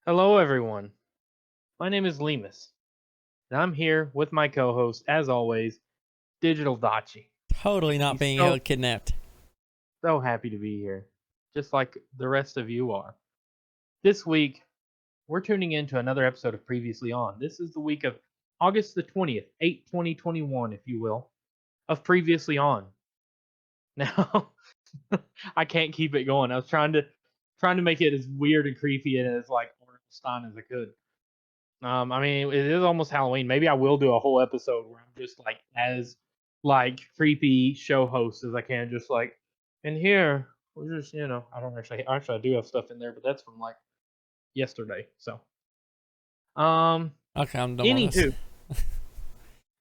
Hello, everyone. My name is Lemus, and I'm here with my co-host, as always, Digital Dachi. Totally not He's being so kidnapped. so happy to be here, just like the rest of you are. This week, we're tuning into another episode of Previously On. This is the week of August the 20th, 2021, if you will, of Previously On. Now, I can't keep it going. I was trying to make it as weird and creepy and as like Stein as I could. I mean, it is almost Halloween. Maybe I will do a whole episode where I'm just like as like creepy show host as I can, just like and here we're just I don't actually I do have stuff in there, but that's from like yesterday. So um Okay, I'm done with this. anywho,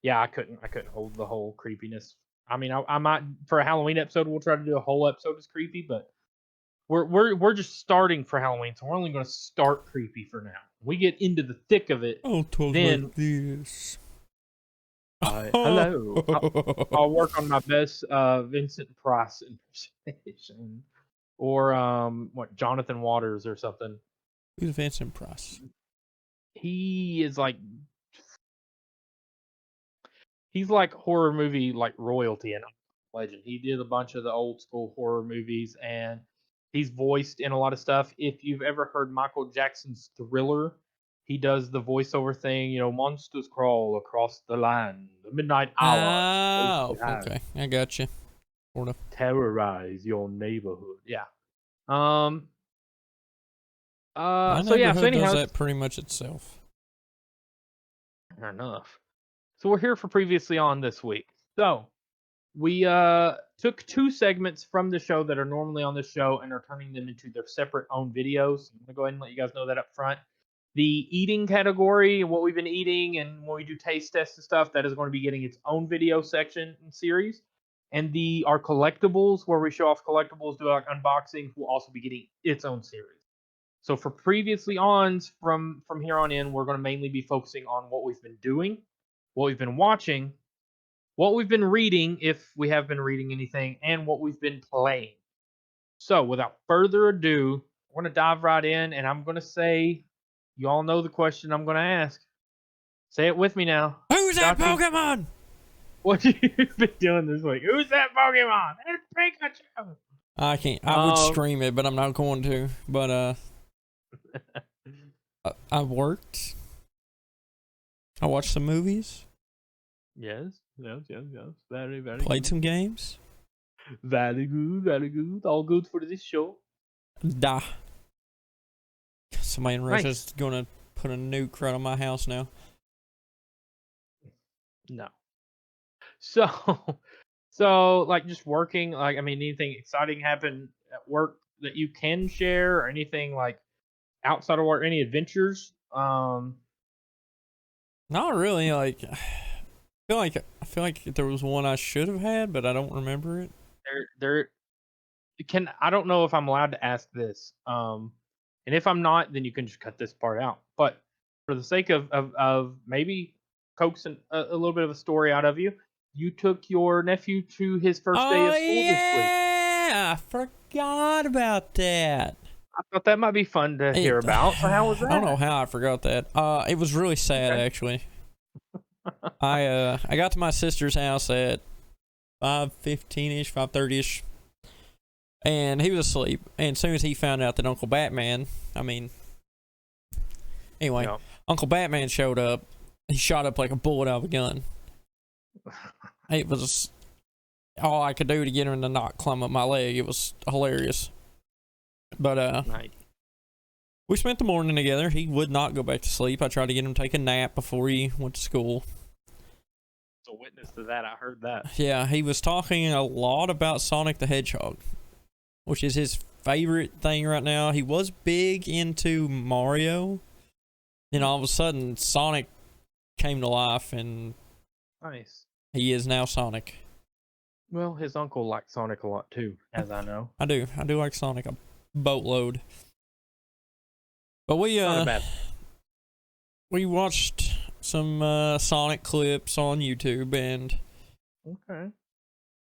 yeah, I couldn't hold the whole creepiness. I mean, I might for a Halloween episode we'll try to do a whole episode as creepy, but we're just starting for Halloween, so we're only going to start creepy for now. We get into the thick of it, I'll talk then like this. hello. I'll work on my best Vincent Price impersonation, or what Jonathan Waters or something. Who's Vincent Price? He is like he's like horror movie like royalty and legend. He did a bunch of the old school horror movies, and he's voiced in a lot of stuff. If you've ever heard Michael Jackson's Thriller, he does the voiceover thing. Monsters crawl across the land, the midnight hour. Oh, Ghostly okay. I got you. Sort of. terrorize your neighborhood. Yeah. Um. My So yeah. So neighborhood does anyhow, that pretty much itself. fair enough. So we're here for previously on this week. So we took two segments from the show that are normally on the show and are turning them into their separate own videos. I'm gonna go ahead and let you guys know that up front. The eating category, what we've been eating, and when we do taste tests and stuff, that is going to be getting its own video section and series. And our collectibles, where we show off collectibles, do like unboxings, will also be getting its own series. So for previously ons from here on in, we're going to mainly be focusing on what we've been doing, what we've been watching, what we've been reading, if we have been reading anything, and what we've been playing. So without further ado, we're going to dive right in, and I'm going to say, you all know the question I'm going to ask. Say it with me now. Who's that Dachi, Pokemon? what have you been doing this week? Who's that Pokemon? It's Pikachu. I can't. I would Um, scream it, but I'm not going to. But I worked. I watched some movies. yes. Very, very Played good. some games. Very good, very good. All good for this show. Da. Somebody in Nice. Russia's gonna put a nuke right on my house now. No. So, so like just working. Like, I mean, anything exciting happen at work that you can share, or anything like outside of work? Any adventures? Not really. Like, I feel like there was one I should have had, but I don't remember it. There can I don't know if I'm allowed to ask this. And if I'm not, then you can just cut this part out. But for the sake of maybe coaxing a little bit of a story out of you, you took your nephew to his first day Oh of school this week. yeah, I forgot about that. I thought that might be fun to hear about. So how was I don't know that? how I forgot that. It was really sad Okay. actually. I got to my sister's house at 5:15ish, 5:30ish, and he was asleep. And as soon as he found out that Uncle Batman, anyway, Yeah. Uncle Batman showed up. He shot up like a bullet out of a gun. It was all I could do to get him to not climb up my leg. It was hilarious. But Nice. we spent the morning together. He would not go back to sleep. I tried to get him to take a nap before he went to school. So witness to that. I heard that. Yeah, he was talking a lot about Sonic the Hedgehog, which is his favorite thing right now. He was big into Mario. Then all of a sudden, Sonic came to life, and Nice. he is now Sonic. Well, his uncle liked Sonic a lot too, as I know. I do like Sonic a boatload. But Not a bad. we watched some Sonic clips on YouTube, and Okay.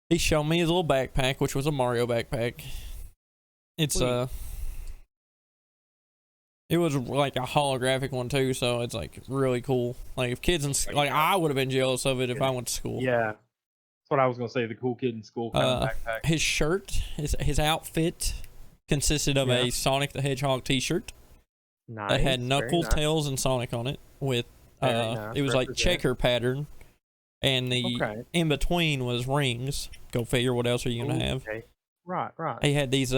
he showed me his little backpack, which was a Mario backpack. It's Sweet. It was like a holographic one too, so it's like really cool. Like if kids like I would have been jealous of it if I went to school. Yeah, that's what I was gonna say. The cool kid in school kind of backpack. His shirt, his outfit consisted of a Sonic the Hedgehog T-shirt that had Knuckles, Tails, and Sonic on it. With it was like checker pattern, and the in between was rings. Go figure. What else are you gonna have? Okay. Right. He had these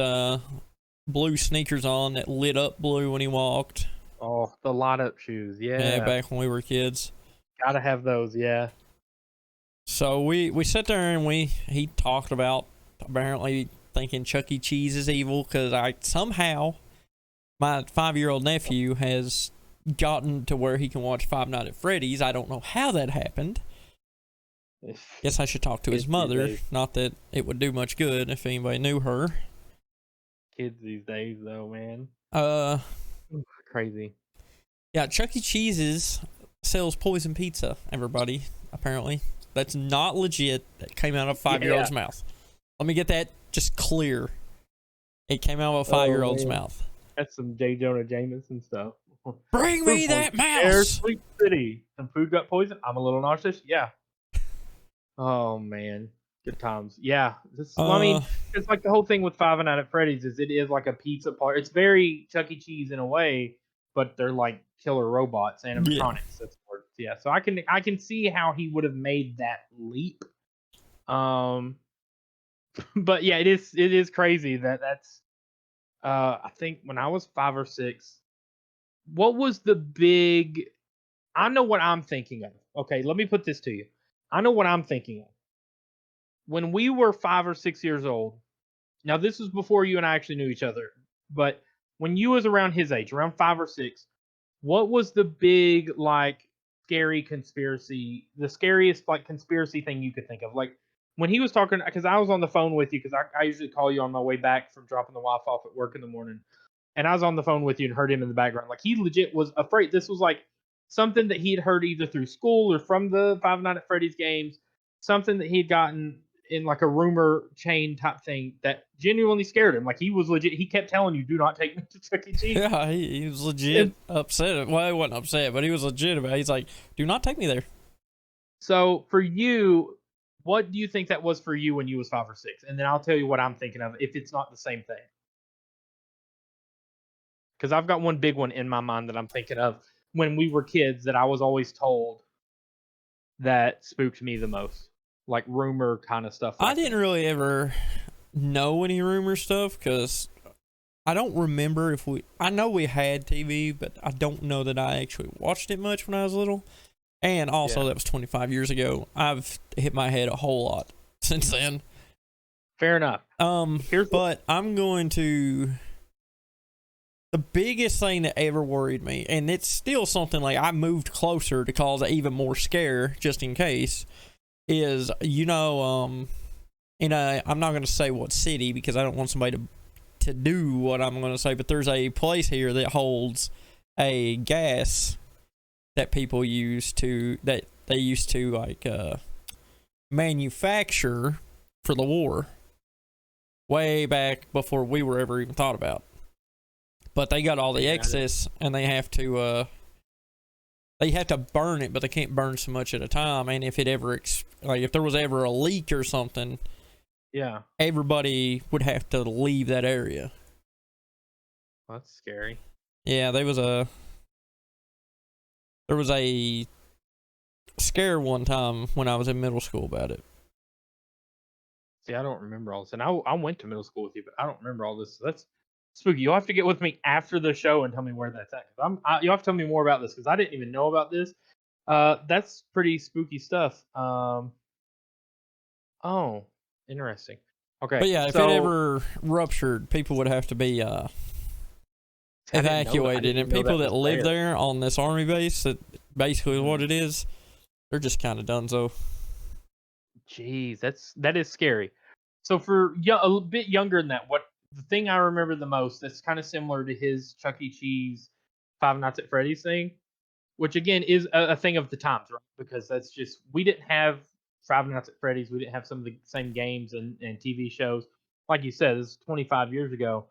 blue sneakers on that lit up blue when he walked. Oh, the light up shoes. Yeah, back when we were kids. Gotta have those, yeah. So we sat there and he talked about apparently thinking Chuck E. Cheese is evil because somehow my 5-year-old nephew has gotten to where he can watch Five Nights at Freddy's. I don't know how that happened. Guess I should talk to his mother. Not that it would do much good if anybody knew her. Kids these days, though, man. Crazy. Yeah, Chuck E. Cheese's sells poison pizza, everybody, apparently. That's not legit. That came out of a 5-year-old's mouth. Let me get that just clear. It came out of a 5-year-old's mouth. That's some J. Jonah Jameson stuff. Bring me that mouse! There's Sleep City. Some food got poisoned. I'm a little nauseous. Yeah. Oh, man. Good times. Yeah. I mean, it's like the whole thing with Five Nights at Freddy's is it is like a pizza part. It's very Chuck E. Cheese in a way, but they're like killer robots, animatronics. That's what, so I can see how he would have made that leap. But yeah, it is crazy that's I think when I was 5 or 6, what was the big I know what I'm thinking of. Okay, let me put this to you. I know what I'm thinking of. When we were 5 or 6 years old, now this was before you and I actually knew each other, but when you was around his age, around 5 or 6, what was the big like scary conspiracy, the scariest like conspiracy thing you could think of? Like when he was talking, because I was on the phone with you, because I usually call you on my way back from dropping the wife off at work in the morning, and I was on the phone with you and heard him in the background. Like he legit was afraid. This was like something that he had heard either through school or from the Five Nights at Freddy's games, something that he had gotten in like a rumor chain type thing that genuinely scared him. Like he was legit. He kept telling you, "Do not take me to Chuck E. Cheese." Yeah, he was legit upset. Well, he wasn't upset, but he was legit about it. He's like, "Do not take me there." So for you, what do you think that was for you when you was 5 or 6? And then I'll tell you what I'm thinking of if it's not the same thing. Because I've got one big one in my mind that I'm thinking of when we were kids that I was always told that spooked me the most. Like rumor kind of stuff. I didn't really ever know any rumor stuff because I don't remember if I know we had TV, but I don't know that I actually watched it much when I was little. And also, that was 25 years ago. I've hit my head a whole lot since then. Fair enough. But I'm going to. The biggest thing that ever worried me, and it's still something like I moved closer to cause even more scare, just in case, is, I'm not going to say what city because I don't want somebody to do what I'm going to say, but there's a place here that holds a gas that people used to manufacture for the war way back before we were ever even thought about. But they got all the excess, and they have to burn it, but they can't burn so much at a time. And if it ever, if there was ever a leak or something, everybody would have to leave that area. That's scary. Yeah, there was a scare one time when I was in middle school about it. See, I don't remember all this, and I went to middle school with you, but I don't remember all this. So that's spooky. You'll have to get with me after the show and tell me where that's at. You'll have to tell me more about this because I didn't even know about this. That's pretty spooky stuff. Oh, interesting. Okay. But yeah, if it ever ruptured, people would have to be evacuated, and people that live there on this army base, that basically what it is, they're just kind of donezo. Jeez, that is scary. So for a bit younger than that, the thing I remember the most that's kind of similar to his Chuck E. Cheese Five Nights at Freddy's thing, which again is a thing of the times, right? Because that's just, we didn't have Five Nights at Freddy's, we didn't have some of the same games and TV shows. Like you said, this is 25 years ago.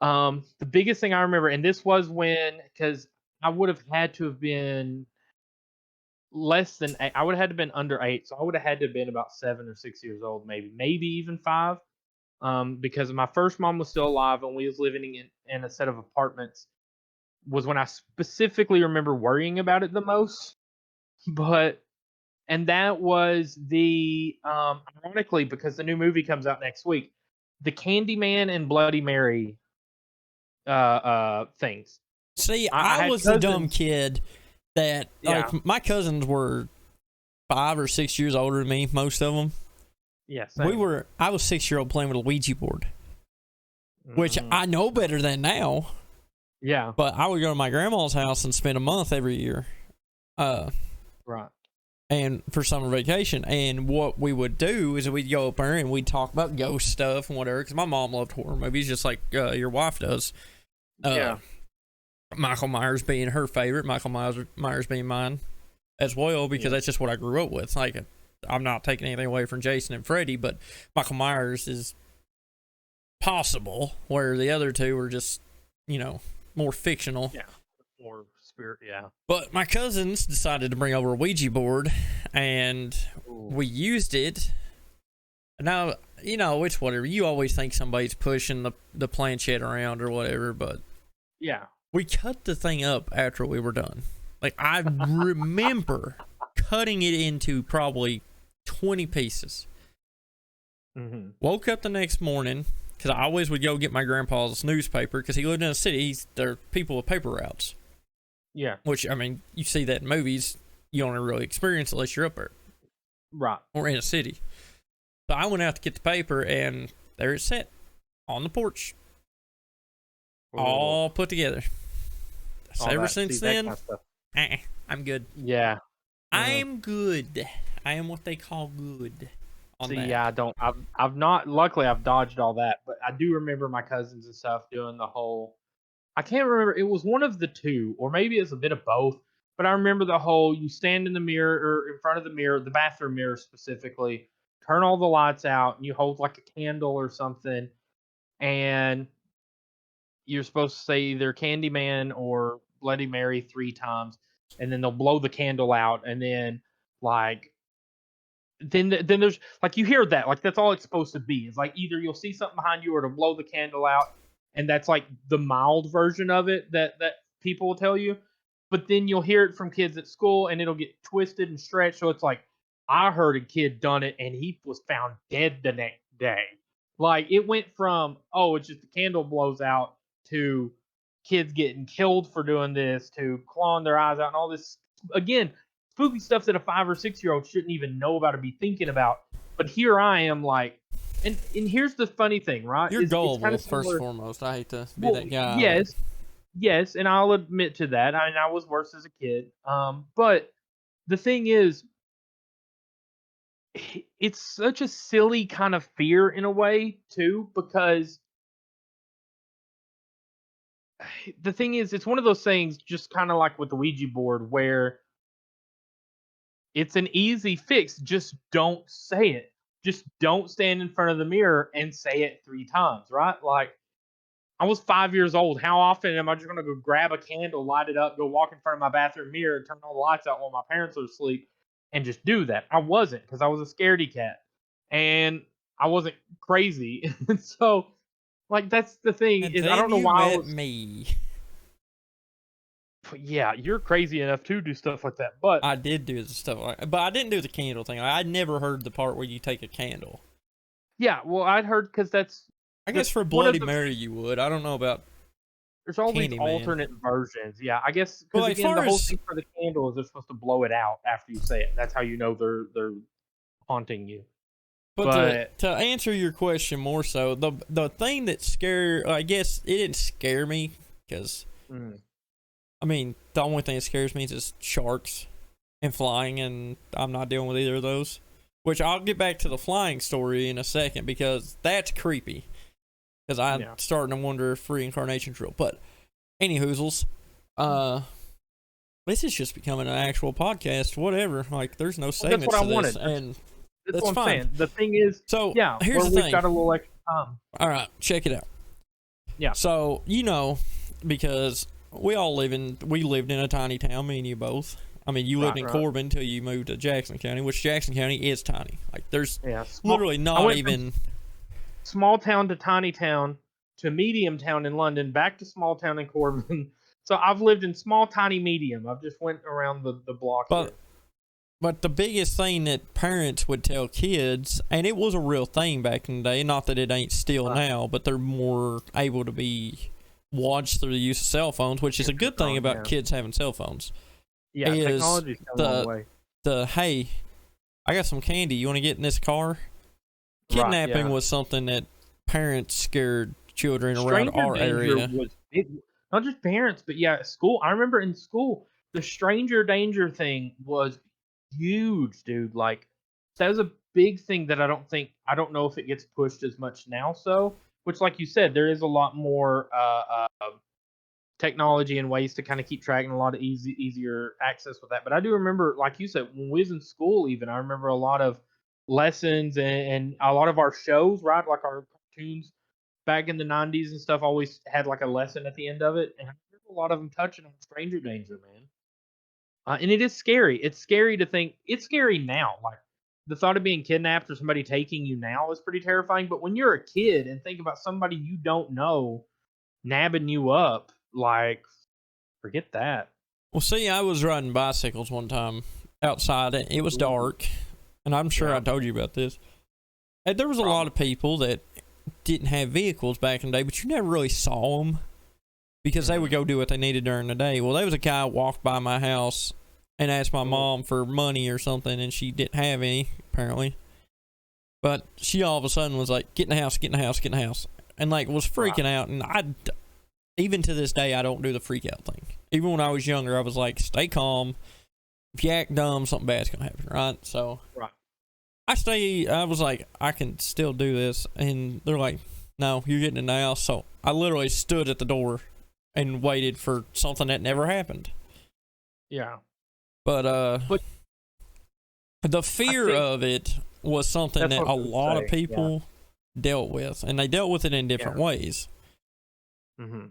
The biggest thing I remember, and this was when, because I would have had to have been less than 8. I would have had to have been under 8, so I would have had to have been about 7 or 6 years old, maybe even 5. Because my first mom was still alive and we was living in a set of apartments. Was when I specifically remember worrying about it the most. But and that was the ironically, because the new movie comes out next week, the Candyman and Bloody Mary things. See, I I had was the dumb cousins. kid that, Yeah. like, my cousins were 5 or 6 years older than me, most of them. Yeah, I was 6-year-old playing with a Ouija board, which Mhm. I know better than now, Yeah, but I would go to my grandma's house and spend a month every year. right. And for summer vacation, and what we would do is we'd go up there and we'd talk about ghost stuff and whatever, because my mom loved horror movies just like your wife does. Yeah. Michael Myers being her favorite, Michael Myers being mine as well, because that's just what I grew up with. Like, I'm not taking anything away from Jason and Freddy, but Michael Myers is possible, where the other two are just, more fictional. Yeah. Or spirit, yeah. But my cousins decided to bring over a Ouija board, and we used it. Now, it's whatever. You always think somebody's pushing the planchette around or whatever, but Yeah. we cut the thing up after we were done. Like, I remember cutting it into probably 20 pieces. Mm-hmm. Woke up the next morning, because I always would go get my grandpa's newspaper, because he lived in a city. They're people with paper routes. Yeah. Which, I mean, you see that in movies. You don't really experience it unless you're up there. Right. Or in a city. So I went out to get the paper, and there it sat on the porch. All put together. So ever since then, I'm good. Yeah. I'm good. I am what they call good. Yeah, I've not, luckily I've dodged all that, but I do remember my cousins and stuff doing the whole, I can't remember, it was one of the two, or maybe it's a bit of both, but I remember the whole, you stand in the mirror, or in front of the mirror, the bathroom mirror specifically, turn all the lights out, and you hold like a candle or something, and you're supposed to say either Candyman or Bloody Mary 3 times, and then they'll blow the candle out, and then like then there's like, you hear that, like, that's all it's supposed to be. It's like either you'll see something behind you or to blow the candle out, and that's like the mild version of it that people will tell you. But then you'll hear it from kids at school, and it'll get twisted and stretched. So it's like, I heard a kid done it, and he was found dead the next day. Like, it went from, oh, it's just the candle blows out, to kids getting killed for doing this, to clawing their eyes out, and all this. Again, spooky stuff that a 5 or 6-year-old shouldn't even know about or be thinking about. But here I am, like, and here's the funny thing, right? You're gullible, it's first and foremost. I hate to be that guy. Yes, and I'll admit to that. I mean, I was worse as a kid. But the thing is, it's such a silly kind of fear in a way too, because the thing is, it's one of those things, just kind of like with the Ouija board, where it's an easy fix. Just don't say it. Just don't stand in front of the mirror and say it 3 times, right? Like, I was 5 years old. How often am I just going to go grab a candle, light it up, go walk in front of my bathroom mirror, turn all the lights out while my parents are asleep, and just do that? I wasn't, because I was a scaredy cat, and I wasn't crazy. And so, like, that's the thing, And is I then don't know you why I met was. me. Yeah, you're crazy enough to do stuff like that, but I did do the stuff like, but I didn't do the candle thing. I'd never heard the part where you take a candle. yeah, well, I'd heard, because that's, I guess for one of Bloody the- Mary you would. I don't know about. there's all these Candyman. alternate versions. Yeah, I guess, Well, because as again, the far whole as- thing for the candle is they're supposed to blow it out after you say it. That's how you know they're haunting you. But to answer your question more so, the thing that scared, I guess it didn't scare me, because I mean, the only thing that scares me is just sharks and flying, and I'm not dealing with either of those. Which I'll get back to the flying story in a second, because that's creepy. Because I'm starting to wonder if reincarnation's real. But anywhoozles, this is just becoming an actual podcast. Whatever, like, there's no segments what I to this, wanted. and That's that's what I'm fine. saying. The thing is, So yeah, here's the we've thing. got a little extra time. All right, check it out. Yeah. So, because we lived in a tiny town, me and you both. I mean, you lived in Right. Corbin until you moved to Jackson County, which Jackson County is tiny. Like, there's Yeah. literally I not went from even. small town to tiny town to medium town in London, back to small town in Corbin. So I've lived in small, tiny, medium. I've just went around the block here. But the biggest thing that parents would tell kids, and it was a real thing back in the day, not that it ain't still now, but they're more able to be watched through the use of cell phones, which is a good thing about kids having cell phones. Yeah, is technology's come a long way. Hey, I got some candy. You want to get in this car? Kidnapping was something that parents scared children around our area. Was big. Not just parents, but yeah, school. I remember in school, the stranger danger thing was huge, dude. Like, that was a big thing that I don't know if it gets pushed as much now. So, which, like you said, there is a lot more technology and ways to kind of keep track and a lot of easier access with that. But I do remember, like you said, when we was in school, even I remember a lot of lessons and a lot of our shows, right? Like our cartoons back in the 90s and stuff always had like a lesson at the end of it. And I remember a lot of them touching on stranger danger, man. And it is scary. It's scary to think. It's scary now. Like, the thought of being kidnapped or somebody taking you now is pretty terrifying. But when you're a kid and think about somebody you don't know nabbing you up, like, forget that. Well, see, I was riding bicycles one time outside. It was dark, and I'm sure I told you about this. And there was a lot of people that didn't have vehicles back in the day, but you never really saw them because they would go do what they needed during the day. Well, there was a guy walked by my house and asked my mom for money or something, and she didn't have any, apparently. But she all of a sudden was like, get in the house, get in the house, get in the house. And, like, was freaking out. And even to this day, I don't do the freak out thing. Even when I was younger, I was like, stay calm. If you act dumb, something bad's going to happen, right? So I was like, I can still do this. And they're like, no, you're getting in the house. So I literally stood at the door and waited for something that never happened. Yeah. But the fear of it was something that a lot of people dealt with. And they dealt with it in different ways. Mm-hmm.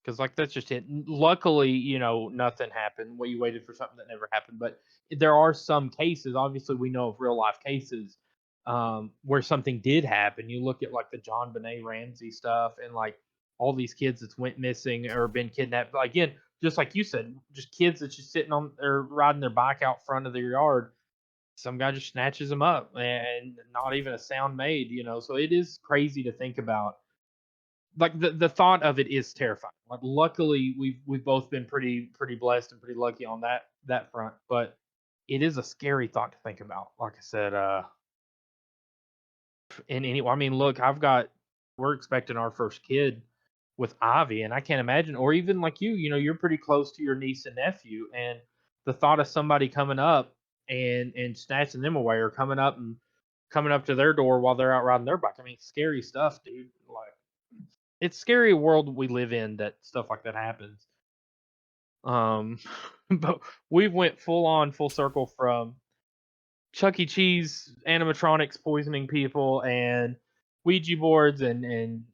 Because, like, that's just it. Luckily, nothing happened. We waited for something that never happened. But there are some cases, obviously we know of real life cases, where something did happen. You look at, like, the John Benet Ramsey stuff and, like, all these kids that went missing or been kidnapped. Again, just like you said, just kids that's just sitting on or riding their bike out front of their yard. Some guy just snatches them up and not even a sound made, So it is crazy to think about. Like, the thought of it is terrifying. Like, luckily we've both been pretty blessed and pretty lucky on that front, but it is a scary thought to think about. Like I said, I mean, look, we're expecting our first kid with Ivy, and I can't imagine, or even like you're pretty close to your niece and nephew, and the thought of somebody coming up and snatching them away, or coming up to their door while they're out riding their bike. I mean, scary stuff, dude. Like, it's scary world we live in that stuff like that happens. But we went full circle from Chuck E. Cheese animatronics poisoning people and Ouija boards and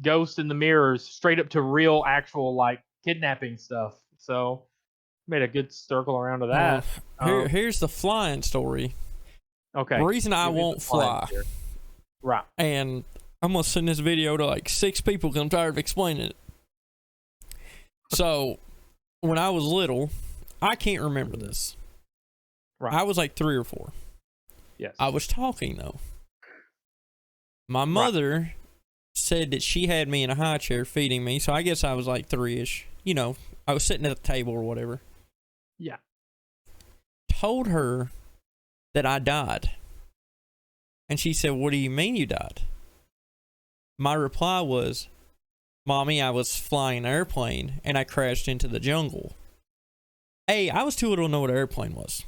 ghosts in the mirrors straight up to real actual, like, kidnapping stuff. So made a good circle around to that. Here's the flying story. Okay. The reason I won't fly. Right. And I'm going to send this video to like 6 people because I'm tired of explaining it. So, when I was little, I can't remember this. Right. I was like 3 or 4. Yes. I was talking, though. My mother said that she had me in a high chair feeding me, so I guess I was like 3-ish. I was sitting at the table or whatever. Yeah. Told her that I died. And she said, what do you mean you died? My reply was, Mommy, I was flying an airplane and I crashed into the jungle. I was too little to know what an airplane was.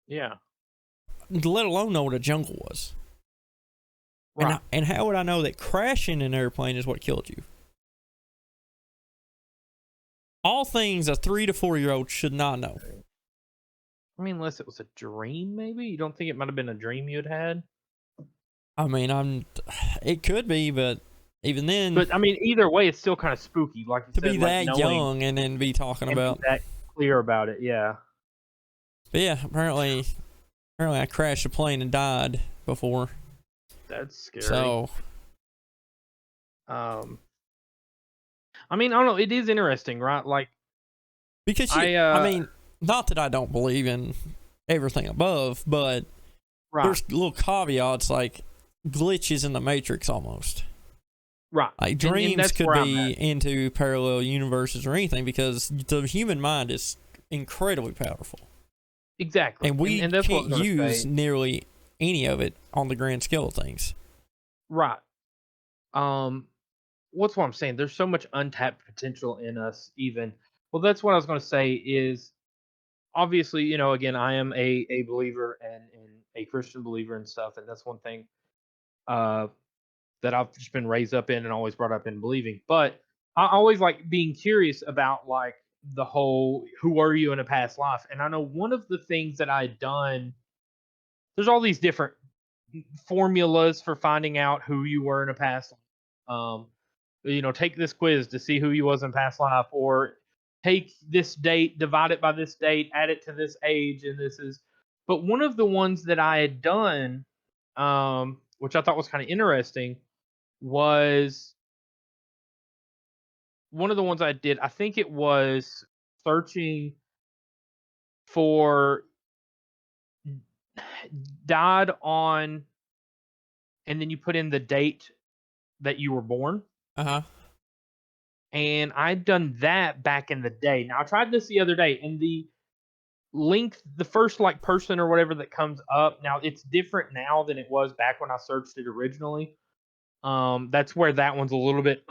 Yeah. Let alone know what a jungle was. Right. And how would I know that crashing an airplane is what killed you? All things a 3 to 4-year-old should not know. I mean, unless it was a dream, maybe? You don't think it might have been a dream you had? I mean, it could be, but even then, But I mean, either way, it's still kind of spooky, like you to said, be like that knowing young and then be talking and be about. that clear about it. Yeah, But yeah, apparently I crashed a plane and died before. that's scary. So, I mean, I don't know. It is interesting, right? Like, because I mean, not that I don't believe in everything above, but right, there's little caveats like glitches in the Matrix almost. right. Like dreams could be into parallel universes or anything because the human mind is incredibly powerful. Exactly. And we that's can't use nearly any of it on the grand scale of things. Right. What's what I'm saying? There's so much untapped potential in us, even. Well, that's what I was going to say is obviously, again, I am a believer and a Christian believer and stuff. And that's one thing uh, that I've just been raised up in and always brought up in believing. But I always like being curious about like the whole who were you in a past life. And I know one of the things that I had done, there's all these different formulas for finding out who you were in a past life. Take this quiz to see who you was in past life, or take this date, divide it by this date, add it to this age, and this is. But one of the ones that I had done, which I thought was kind of interesting, was one of the ones I did. I think it was searching for died on, and then you put in the date that you were born. Uh-huh. And I'd done that back in the day. Now I tried this the other day, and the link, the first like person or whatever that comes up, now it's different now than it was back when I searched it originally. That's where that one's a little bit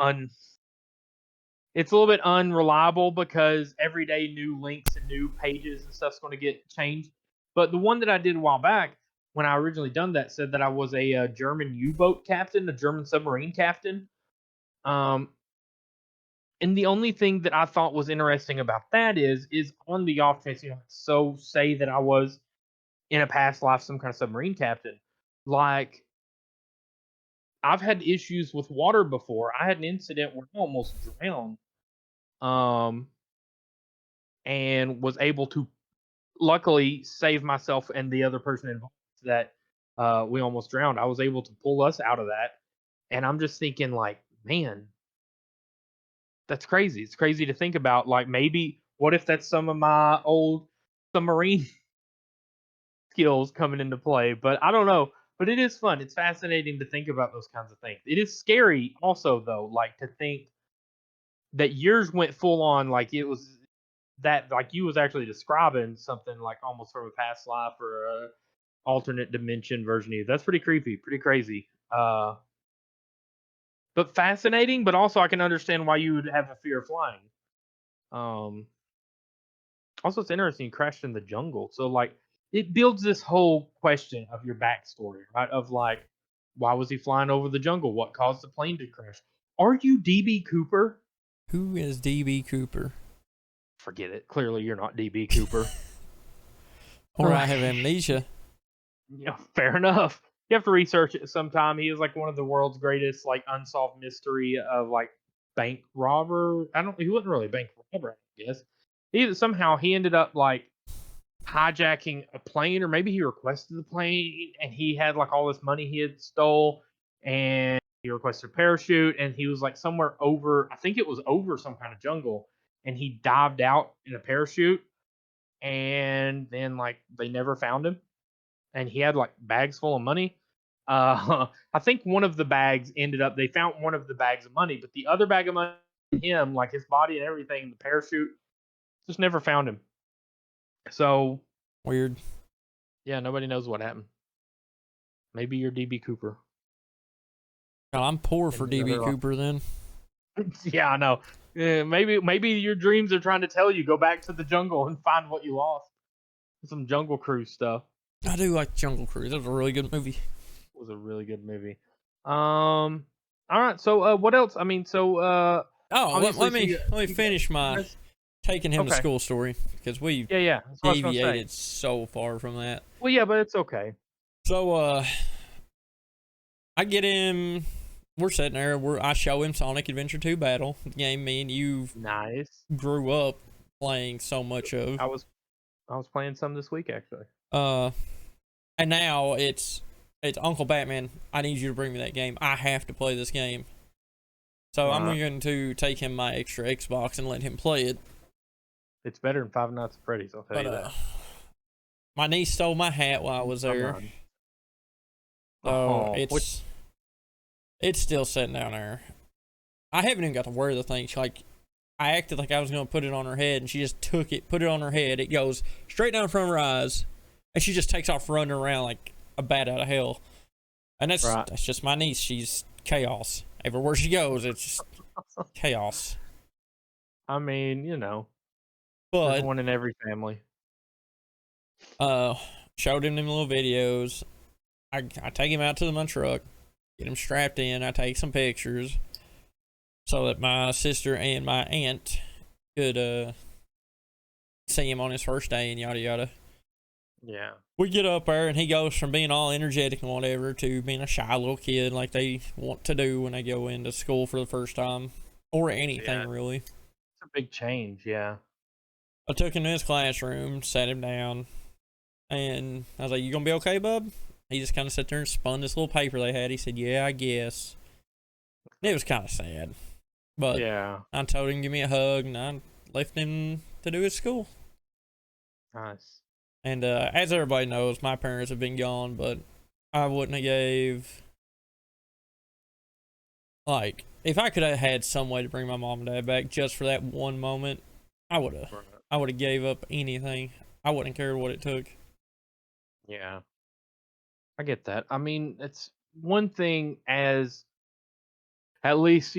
it's a little bit unreliable because every day new links and new pages and stuff's going to get changed. But the one that I did a while back when I originally done that said that I was a German U-boat captain, a German submarine captain. And the only thing that I thought was interesting about that is on the off chance, so say that I was in a past life some kind of submarine captain. Like, I've had issues with water before. I had an incident where I almost drowned, and was able to luckily save myself and the other person involved that we almost drowned. I was able to pull us out of that, and I'm just thinking, like, man, that's crazy. It's crazy to think about. Like, maybe what if that's some of my old submarine skills coming into play? But I don't know. But it is fun. It's fascinating to think about those kinds of things. It is scary also though, like to think that yours went full on like it was that like you was actually describing something like almost from a past life or a alternate dimension version of you. That's pretty creepy, pretty crazy. But fascinating, but also I can understand why you would have a fear of flying. Also, it's interesting you crashed in the jungle. So, like, it builds this whole question of your backstory, right? Of, like, why was he flying over the jungle? What caused the plane to crash? Are you DB Cooper? Who is DB Cooper? Forget it. Clearly, you're not DB Cooper. Or I have amnesia. Yeah, fair enough. You have to research it sometime. He is, like, one of the world's greatest, like, unsolved mystery of, like, bank robber. He wasn't really a bank robber, I guess. Somehow he ended up like hijacking a plane, or maybe he requested the plane and he had like all this money he had stole, and he requested a parachute, and he was like somewhere over, I think it was over some kind of jungle, and he dived out in a parachute, and then like they never found him, and he had like bags full of money. I think one of the bags they found one of the bags of money, but the other bag of money, him, like his body and everything, the parachute, just never found him. So weird. Yeah, nobody knows what happened. Maybe you're DB Cooper. God, I'm poor for DB Cooper then. Yeah, I know. Maybe your dreams are trying to tell you go back to the jungle and find what you lost. Some Jungle Cruise stuff. I do like Jungle Cruise. That was a really good movie. It was a really good movie. All right. So what else? I mean, so let me finish my taking him to school story, because we deviated so far from that. Well, yeah, but it's okay. So I get him. We're sitting there. I show him Sonic Adventure 2 Battle, the game me and you Nice. grew up playing so much of. I was playing some this week actually. And now it's Uncle Batman. I need you to bring me that game. I have to play this game. So I'm going to take him my extra Xbox and let him play it. It's better than Five Nights at Freddy's, I'll tell you that. My niece stole my hat while I was there. So it's still sitting down there. I haven't even got to wear the thing. I acted like I was going to put it on her head, and she just took it, put it on her head. It goes straight down in front of her eyes, and she just takes off running around like a bat out of hell. And that's just my niece. She's chaos. Everywhere she goes, it's just chaos. I mean, but there's one in every family. Showed him them little videos. I take him out to my truck, get him strapped in. I take some pictures so that my sister and my aunt could see him on his first day and yada yada. Yeah. We get up there and he goes from being all energetic and whatever to being a shy little kid like they want to do when they go into school for the first time or anything really. It's a big change, yeah. I took him to his classroom, sat him down, and I was like, "You gonna be okay, bub?" He just kind of sat there and spun this little paper they had. He said, "Yeah, I guess." It was kind of sad, but yeah, I told him to give me a hug, and I left him to do his school. Nice. And as everybody knows, my parents have been gone, but I wouldn't have gave. Like, if I could have had some way to bring my mom and dad back just for that one moment, I would have. I would have gave up anything. I wouldn't care what it took. Yeah. I get that. I mean, it's one thing as at least,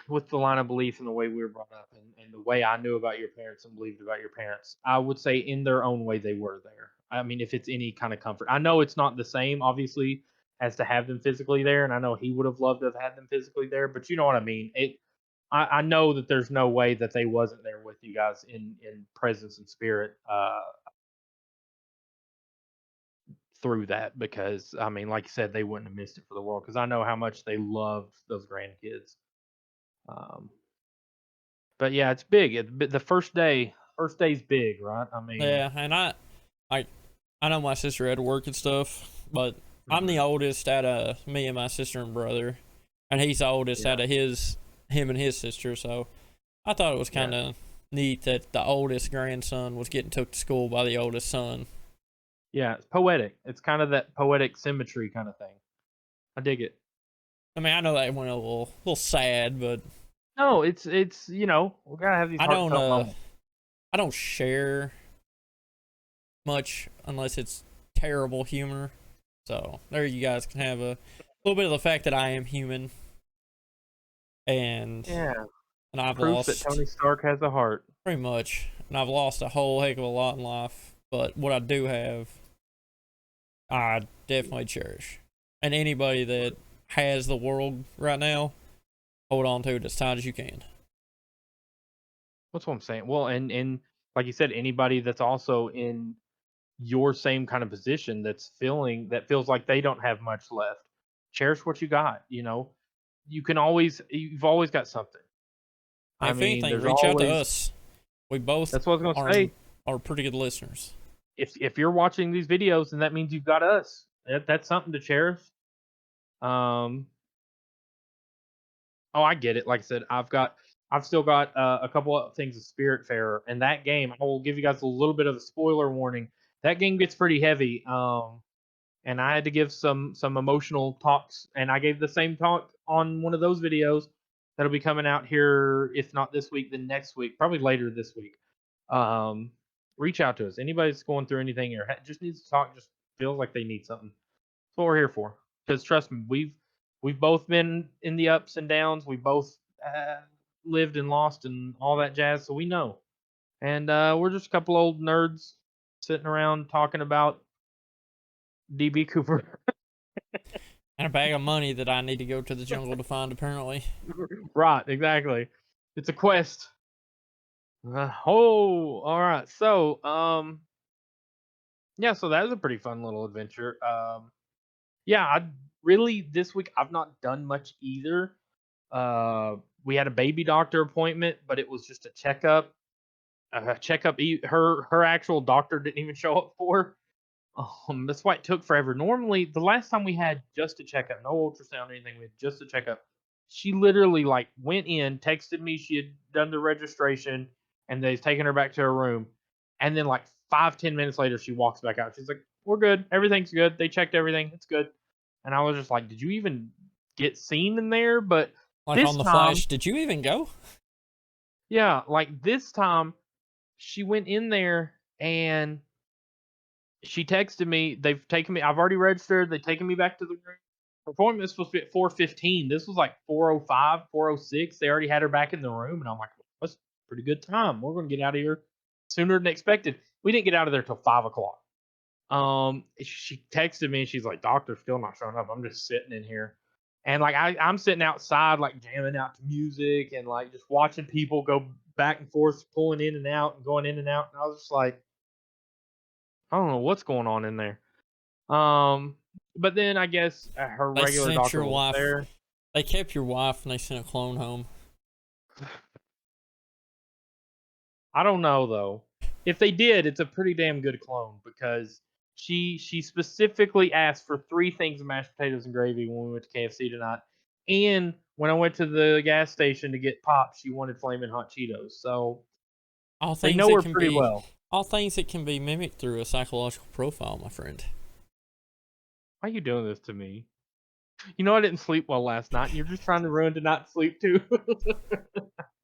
with the line of belief and the way we were brought up and the way I knew about your parents and believed about your parents, I would say in their own way they were there. I mean, if it's any kind of comfort. I know it's not the same, obviously, as to have them physically there, and I know he would have loved to have had them physically there, but you know what I mean. I know that there's no way that they wasn't there with you guys in presence and spirit through that, because I mean, like you said, they wouldn't have missed it for the world, because I know how much they loved those grandkids. But yeah, it's big. The first day's big, right? I mean, yeah, and I know my sister had to work and stuff, but I'm the oldest out of me and my sister and brother, and he's the oldest out of him and his sister. So I thought it was kind of neat that the oldest grandson was getting took to school by the oldest son. Yeah, it's poetic. It's kind of that poetic symmetry kind of thing. I dig it. I mean, I know that went a little sad, but no, it's we gotta have these heartfelt moments. I don't share much unless it's terrible humor. So there you guys can have a little bit of the fact that I am human. And I've proof lost that Tony Stark has a heart. Pretty much. And I've lost a whole heck of a lot in life. But what I do have, I definitely cherish. And anybody that has the world right now, hold on to it as tight as you can. That's what I'm saying. Well, and like you said, anybody that's also in your same kind of position that feels like they don't have much left, cherish what you got. You've always got something. If anything, reach out to us. We both that's what I was gonna say. Are pretty good listeners. If you're watching these videos, then that means you've got us. That's something to cherish. Oh, I get it. Like I said, I've still got a couple of things of Spiritfarer, and that game, I will give you guys a little bit of a spoiler warning. That game gets pretty heavy, and I had to give some emotional talks, and I gave the same talk on one of those videos that'll be coming out here, if not this week, then next week, probably later this week. Reach out to us. Anybody that's going through anything or just needs to talk, just feels like they need something. That's what we're here for. Because trust me, we've both been in the ups and downs. We both lived and lost and all that jazz, so we know. And we're just a couple old nerds sitting around talking about DB Cooper. And a bag of money that I need to go to the jungle to find, apparently. Right, exactly. It's a quest. All right. So, yeah, so that was a pretty fun little adventure. Yeah, really this week I've not done much either. We had a baby doctor appointment, but it was just a checkup. Her actual doctor didn't even show up for her. That's why it took forever. Normally, the last time we had just a checkup, no ultrasound or anything, we had just a checkup. She literally like went in, texted me she had done the registration, and they've taken her back to her room. And then like 5-10 minutes later, she walks back out. She's like, "We're good. Everything's good. They checked everything. It's good." And I was just like, "Did you even get seen in there?" But Like this on the time, Flash, did you even go? yeah, like this time, she went in there and she texted me. They've taken me. I've already registered. They've taken me back to the room. Her appointment was supposed to be at 4:15. This was like 4:05, 4:06. They already had her back in the room, and I'm like, "That's a pretty good time. We're going to get out of here sooner than expected." We didn't get out of there till 5 o'clock. She texted me and she's like, "Doctor's still not showing up. I'm just sitting in here." And like I'm sitting outside, like jamming out to music and like just watching people go back and forth, pulling in and out and going in and out. And I was just like, I don't know what's going on in there. Um, but then I guess her They regular sent doctor your was wife. there. They kept your wife and they sent a clone home. I don't know though. If they did, it's a pretty damn good clone because she specifically asked for 3 things of mashed potatoes and gravy when we went to KFC tonight. And when I went to the gas station to get pop, she wanted flaming hot Cheetos. So All they things know that her can pretty be, well. all things that can be mimicked through a psychological profile, my friend. Why are you doing this to me? You know I didn't sleep well last night, and you're just trying to ruin tonight's sleep too.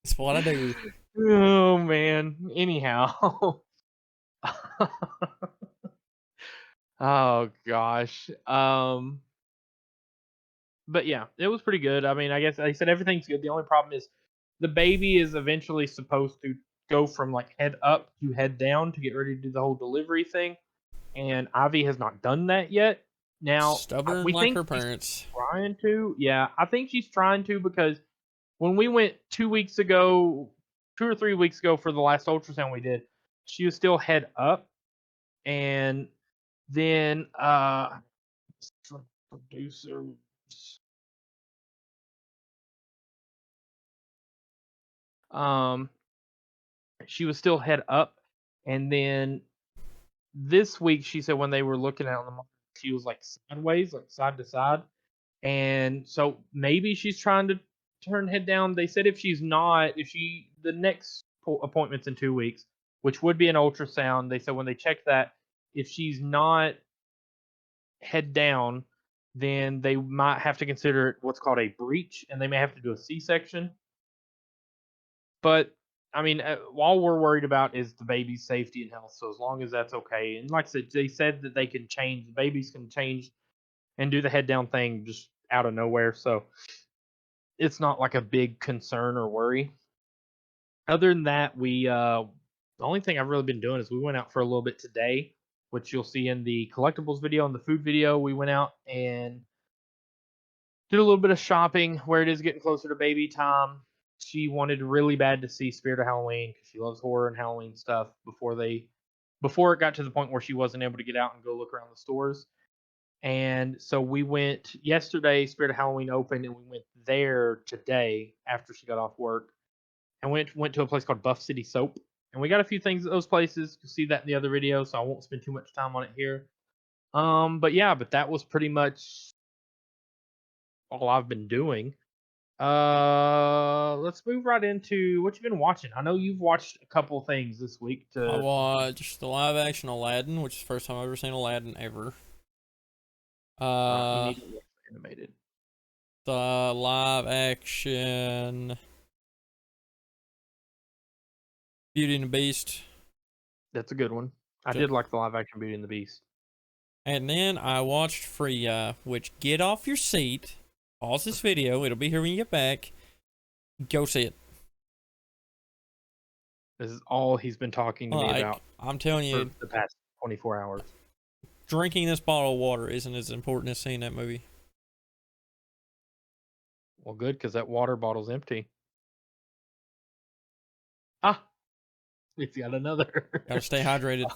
It's what I do. Oh man. Anyhow. Oh gosh. But yeah, it was pretty good. I mean, I guess they said everything's good. The only problem is the baby is eventually supposed to go from like head up to head down to get ready to do the whole delivery thing, and Ivy has not done that yet. Now, Stubborn we like think her she's parents. trying to. Yeah, I think she's trying to because when we went 2 weeks ago, 2 or 3 weeks ago for the last ultrasound we did, she was still head up, and then producer. Um, she was still head up, and then this week she said when they were looking at on the monitor, she was like sideways, like side to side, and so maybe she's trying to turn head down. They said if she's not, if she the next appointment's in 2 weeks, which would be an ultrasound. They said when they check that, if she's not head down, then they might have to consider it what's called a breech, and they may have to do a C-section. But I mean, all we're worried about is the baby's safety and health. So as long as that's okay, and like I said, they said that they can change. The babies can change and do the head down thing just out of nowhere. So it's not like a big concern or worry. Other than that, the only thing I've really been doing is we went out for a little bit today, which you'll see in the collectibles video and the food video. We went out and did a little bit of shopping where it is getting closer to baby time. She wanted really bad to see Spirit of Halloween because she loves horror and Halloween stuff before it got to the point where she wasn't able to get out and go look around the stores. And so we went yesterday, Spirit of Halloween opened, and we went there today after she got off work and went to a place called Buff City Soap. And we got a few things at those places. You'll see that in the other video, so I won't spend too much time on it here. But that was pretty much all I've been doing. Let's move right into what you've been watching. I know you've watched a couple things this week. I watched the live action Aladdin, which is the first time I've ever seen Aladdin ever. You need to watch the animated. The live action Beauty and the Beast. That's a good one. I Ju- did like the live action Beauty and the Beast. And then I watched Freya, which get off your seat, pause this video, it'll be here when you get back. Go see it. This is all he's been talking to me Like, about I'm telling for you, the past 24 hours. drinking this bottle of water isn't as important as seeing that movie. Well, good, because that water bottle's empty. Ah, it's got another. Gotta stay hydrated.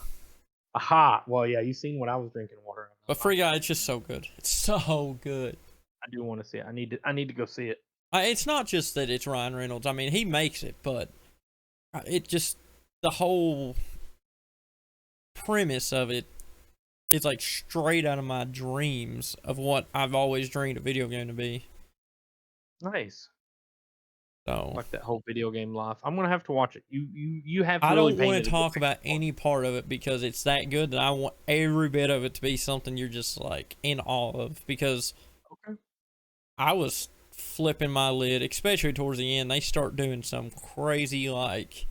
Aha. Well, yeah, you seen what I was drinking water. But Free Guy, it's just so good. It's so good. I do want to see it. I need to go see it. It's not just that it's Ryan Reynolds. I mean, he makes it, but it just the whole premise of it is like straight out of my dreams of what I've always dreamed a video game to be. Nice. So Like that whole video game life. I'm gonna have to watch it. You have. I really don't want painted to a good talk picture about for it. any part of it because it's that good that I want every bit of it to be something you're just like in awe of. Because Okay. I was flipping my lid, especially towards the end. They start doing some crazy, like,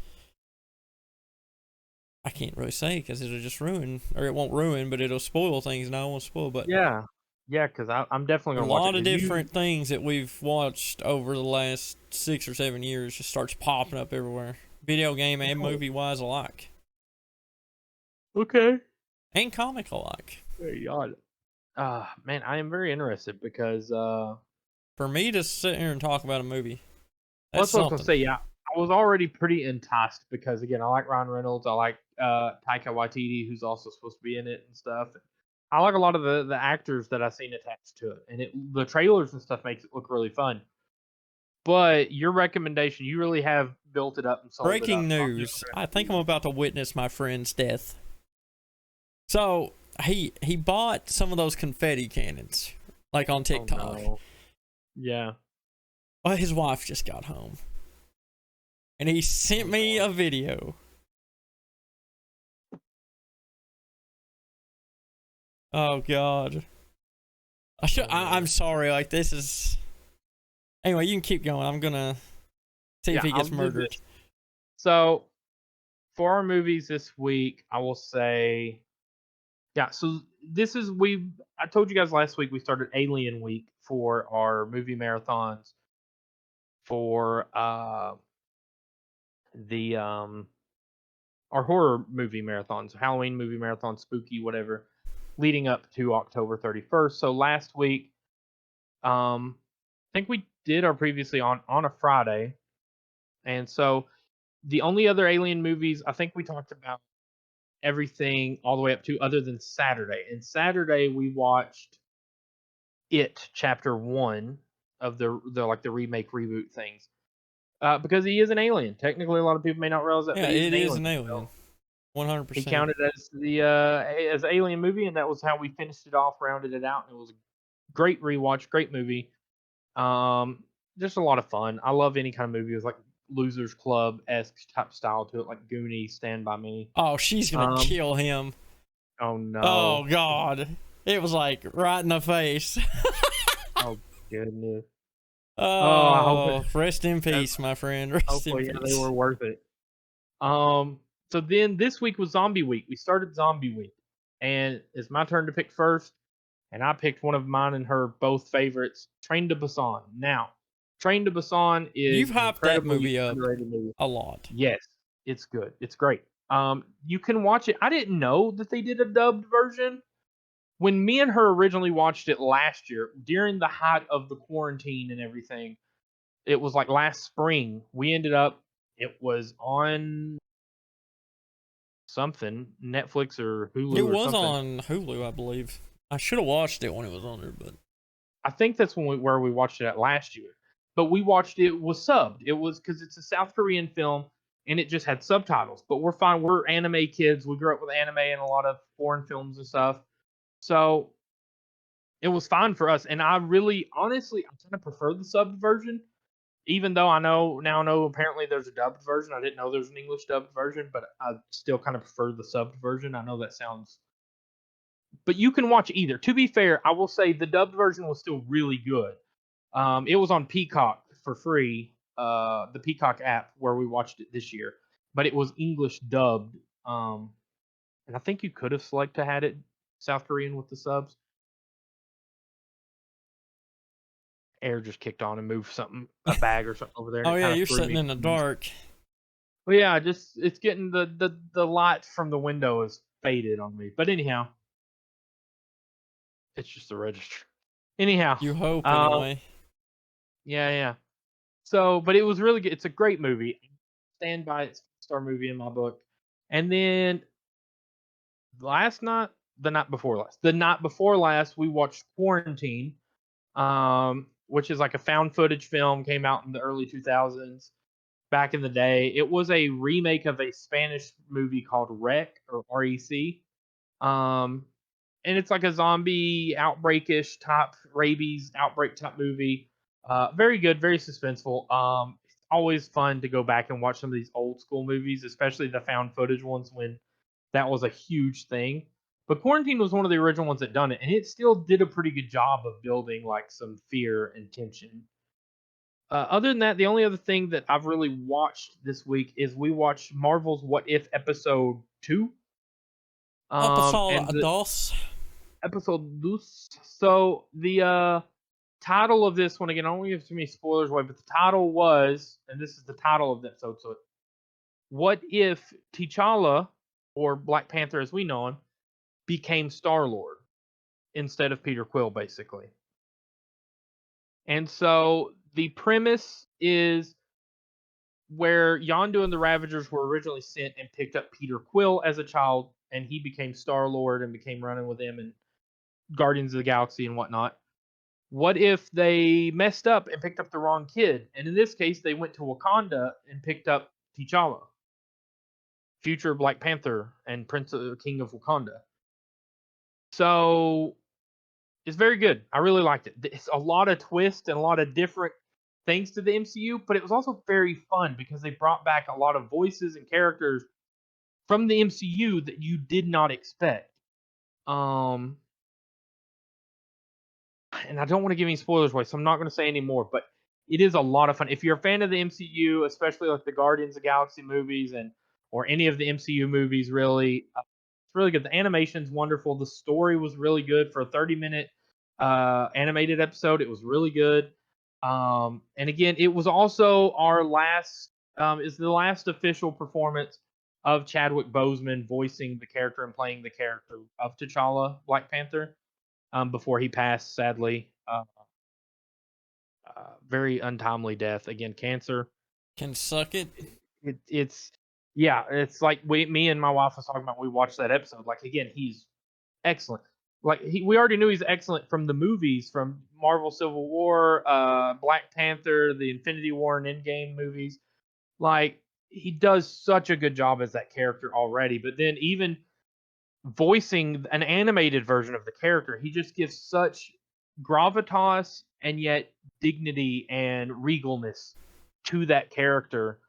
I can't really say because it'll just ruin, or it won't ruin, but it'll spoil things, and I don't want to spoil. But Yeah. Yeah, because I'm definitely a gonna watch lot it. of 'Cause different things that we've watched over the last 6 or 7 years just starts popping up everywhere, video game and Cool. movie wise alike, Okay. and comic alike. Very odd. Man, I am very interested because For me to sit here and talk about a movie, well, that's that's what I was gonna something. say. Yeah, I was already pretty enticed because again, I like Ryan Reynolds. I like Taika Waititi, who's also supposed to be in it and stuff. I like a lot of the actors that I've seen attached to it, and the trailers and stuff makes it look really fun. But your recommendation, you really have built it up and sold it up. Breaking So I'm news: definitely gonna I have to think do I'm that. about to witness my friend's death. So he bought some of those confetti cannons, like on Oh TikTok. no. Yeah. Well, his wife just got home, and he sent me a video. Oh God. I'm sorry. Like this is. Anyway, you can keep going. I'm gonna see if he I'll gets do murdered. this. So for our movies this week, I will say, yeah. So this is I told you guys last week we started Alien Week for our movie marathons for the our horror movie marathons, Halloween movie marathon, spooky, whatever, leading up to October 31st. So last week, I think we did our previously on a Friday, and so the only other Alien movies I think we talked about everything all the way up to other than Saturday. And Saturday we watched It Chapter 1 of the like the remake reboot things. Because he is an alien. Technically a lot of people may not realize that, Yeah, but he's it an is alien. an alien. So he 100%. counted as the as alien movie, and that was how we finished it off, rounded it out, and it was a great rewatch, great movie. Um just a lot of fun. I love any kind of movie with like Losers Club esque type style to it, like Goonies, Stand by Me. Oh, she's gonna Um kill him. oh no. Oh God. It was like right in the face. Oh goodness. Oh, I hope Oh, rest in peace, my friend. Rest in hopefully, yeah, they peace. were worth it. So then this week was Zombie Week. We started Zombie Week, and it's my turn to pick first. And I picked one of mine and her both favorites, Train to Busan. Now, Train to Busan You've is an hyped that incredibly movie up underrated movie. a lot. Yes, it's good. It's great. You can watch it. I didn't know that they did a dubbed version. When me and her originally watched it last year, during the height of the quarantine and everything, it was like last spring. It was on something, Netflix or It Hulu or was something. on Hulu, I believe. I should have watched it when it was on there, but I think that's where we watched it at last year. But we watched it was subbed. It was because it's a South Korean film and it just had subtitles. But we're fine. We're anime kids. We grew up with anime and a lot of foreign films and stuff. So it was fine for us. And I really, honestly, I kind of prefer the subbed version. Even though I know apparently there's a dubbed version. I didn't know there's an English dubbed version, but I still kind of prefer the subbed version. I know that sounds, but you can watch either. To be fair, I will say the dubbed version was still really good. It was on Peacock for free, the Peacock app where we watched it this year, but it was English dubbed. And I think you could have selected had it South Korean with the subs. Air just kicked on and moved something, a bag or something over there, and oh it yeah, kind of you're threw sitting me. in the dark. Well, yeah, just it's getting the light from the window is faded on me. But anyhow, it's just the register. Anyhow, You hope um, anyway. yeah. So, but it was really good. It's a great movie. Stand by its star movie in my book. And then last night, the night before last. The night before last, we watched Quarantine, which is like a found footage film, came out in the early 2000s. Back in the day, it was a remake of a Spanish movie called Rec or REC. And it's like a zombie outbreakish type, rabies outbreak type movie. Very good, very suspenseful. It's always fun to go back and watch some of these old school movies, especially the found footage ones when that was a huge thing. But Quarantine was one of the original ones that done it, and it still did a pretty good job of building like some fear and tension. Other than that, the only other thing that I've really watched this week is we watched Marvel's What If episode 2. And Episode the dos. episode dos. So the title of this one, again, I don't want to give too many spoilers away, but the title was, and this is the title of the episode. So, what if T'Challa, or Black Panther as we know him, became Star Lord instead of Peter Quill, basically? And so the premise is where Yondu and the Ravagers were originally sent and picked up Peter Quill as a child, and he became Star Lord and became running with them and Guardians of the Galaxy and whatnot. What if they messed up and picked up the wrong kid? And in this case, they went to Wakanda and picked up T'Challa, future Black Panther and King of Wakanda. So it's very good. I really liked it. It's a lot of twists and a lot of different things to the MCU, but it was also very fun because they brought back a lot of voices and characters from the MCU that you did not expect. And I don't want to give any spoilers away, so I'm not going to say any more, but it is a lot of fun. If you're a fan of the MCU, especially like the Guardians of the Galaxy movies or any of the MCU movies, really, it's really good. The animation's wonderful. The story was really good for a 30-minute animated episode. It was really good. And again, it was also our last, is the last official performance of Chadwick Boseman voicing the character and playing the character of T'Challa, Black Panther, before he passed, sadly. Very untimely death. Again, cancer. Can suck it. It's like me and my wife was talking about when we watched that episode. Like, again, he's excellent. Like, we already knew he's excellent from the movies, from Marvel Civil War, Black Panther, the Infinity War and Endgame movies. Like, he does such a good job as that character already. But then even voicing an animated version of the character, he just gives such gravitas and yet dignity and regalness to that character.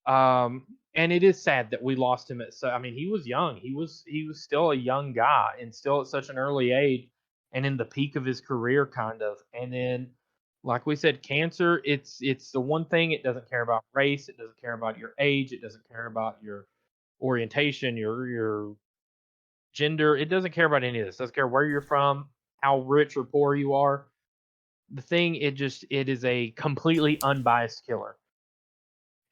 And it is sad that we lost him I mean, he was young. He was still a young guy and still at such an early age and in the peak of his career, kind of. And then, like we said, cancer, it's the one thing. It doesn't care about race, it doesn't care about your age, it doesn't care about your orientation, your gender. It doesn't care about any of this. It doesn't care where you're from, how rich or poor you are. The thing, it is a completely unbiased killer.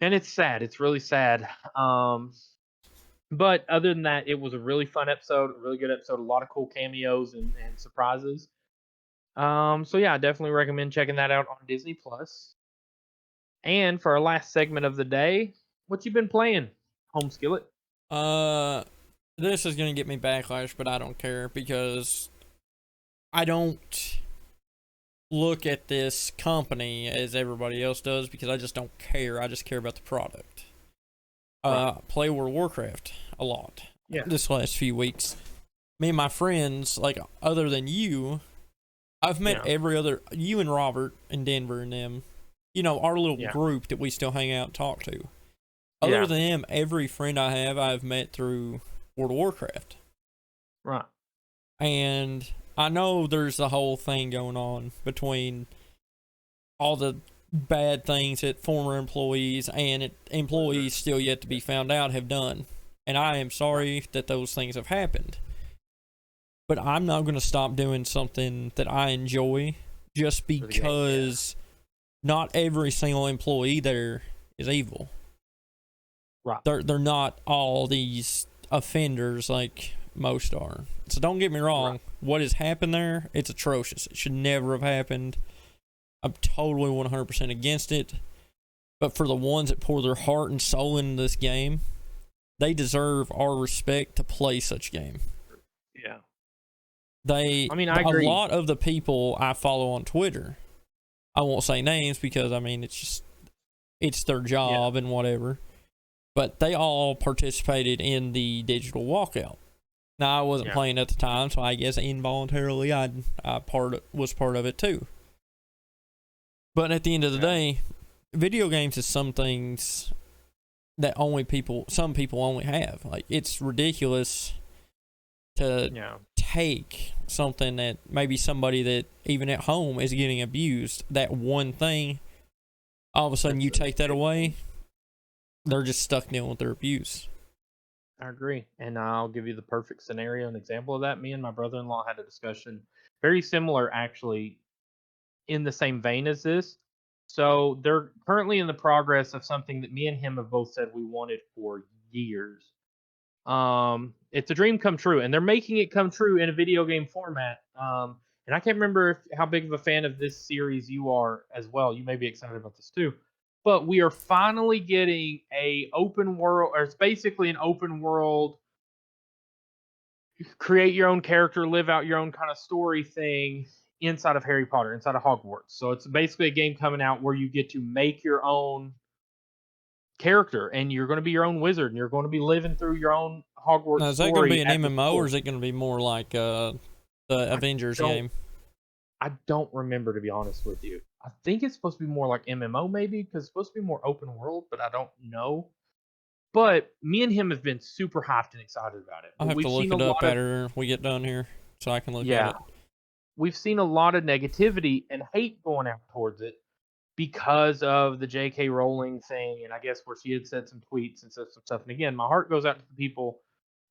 And it's sad. It's really sad. But other than that, it was a really fun episode, a really good episode, a lot of cool cameos and surprises. So yeah, I definitely recommend checking that out on Disney Plus. And for our last segment of the day, what you been playing, Home Skillet? This is gonna get me backlash, but I don't care because I don't look at this company as everybody else does because I just don't care. I just care about the product. Play World of Warcraft a lot. Yeah. This last few weeks, me and my friends, like other than you, I've met every other, you and Robert and Denver and them, you know, our little group that we still hang out and talk to. Other than them, every friend I have, I've met through World of Warcraft. Right. And I know there's the whole thing going on between all the bad things that former employees and employees still yet to be found out have done. And I am sorry that those things have happened. But I'm not going to stop doing something that I enjoy just because not every single employee there is evil. Right. They're not all these offenders like most are. So don't get me wrong. Right. What has happened there, it's atrocious. It should never have happened. I'm totally 100% against it. But for the ones that pour their heart and soul into this game, they deserve our respect to play such game. Yeah. I agree. A lot of the people I follow on Twitter, I won't say names because I mean it's their job and whatever, but they all participated in the digital walkout. Now I wasn't playing at the time, so I guess involuntarily I was part of it too. But at the end of the day, video games is some things that some people only have. Like, it's ridiculous to take something that maybe somebody that even at home is getting abused, that one thing, all of a sudden you take that away, they're just stuck dealing with their abuse. I agree. And I'll give you the perfect scenario and example of that. Me and my brother-in-law had a discussion very similar, actually, in the same vein as this. So they're currently in the progress of something that me and him have both said we wanted for years. It's a dream come true, and they're making it come true in a video game format. And I can't remember how big of a fan of this series you are as well. You may be excited about this too. But we are finally getting a open world, or it's basically an open world, create your own character, live out your own kind of story thing inside of Harry Potter, inside of Hogwarts. So it's basically a game coming out where you get to make your own character, and you're going to be your own wizard, and you're going to be living through your own Hogwarts now, is story. that going to be an MMO, or is it going to be more like the Avengers game? I don't remember, to be honest with you. I think it's supposed to be more like MMO, maybe, because it's supposed to be more open world, but I don't know. But me and him have been super hyped and excited about it. I'll have to look it up after we get done here so I can look at it. We've seen a lot of negativity and hate going out towards it because of the J.K. Rowling thing, and I guess where she had said some tweets and said some stuff. And again, my heart goes out to the people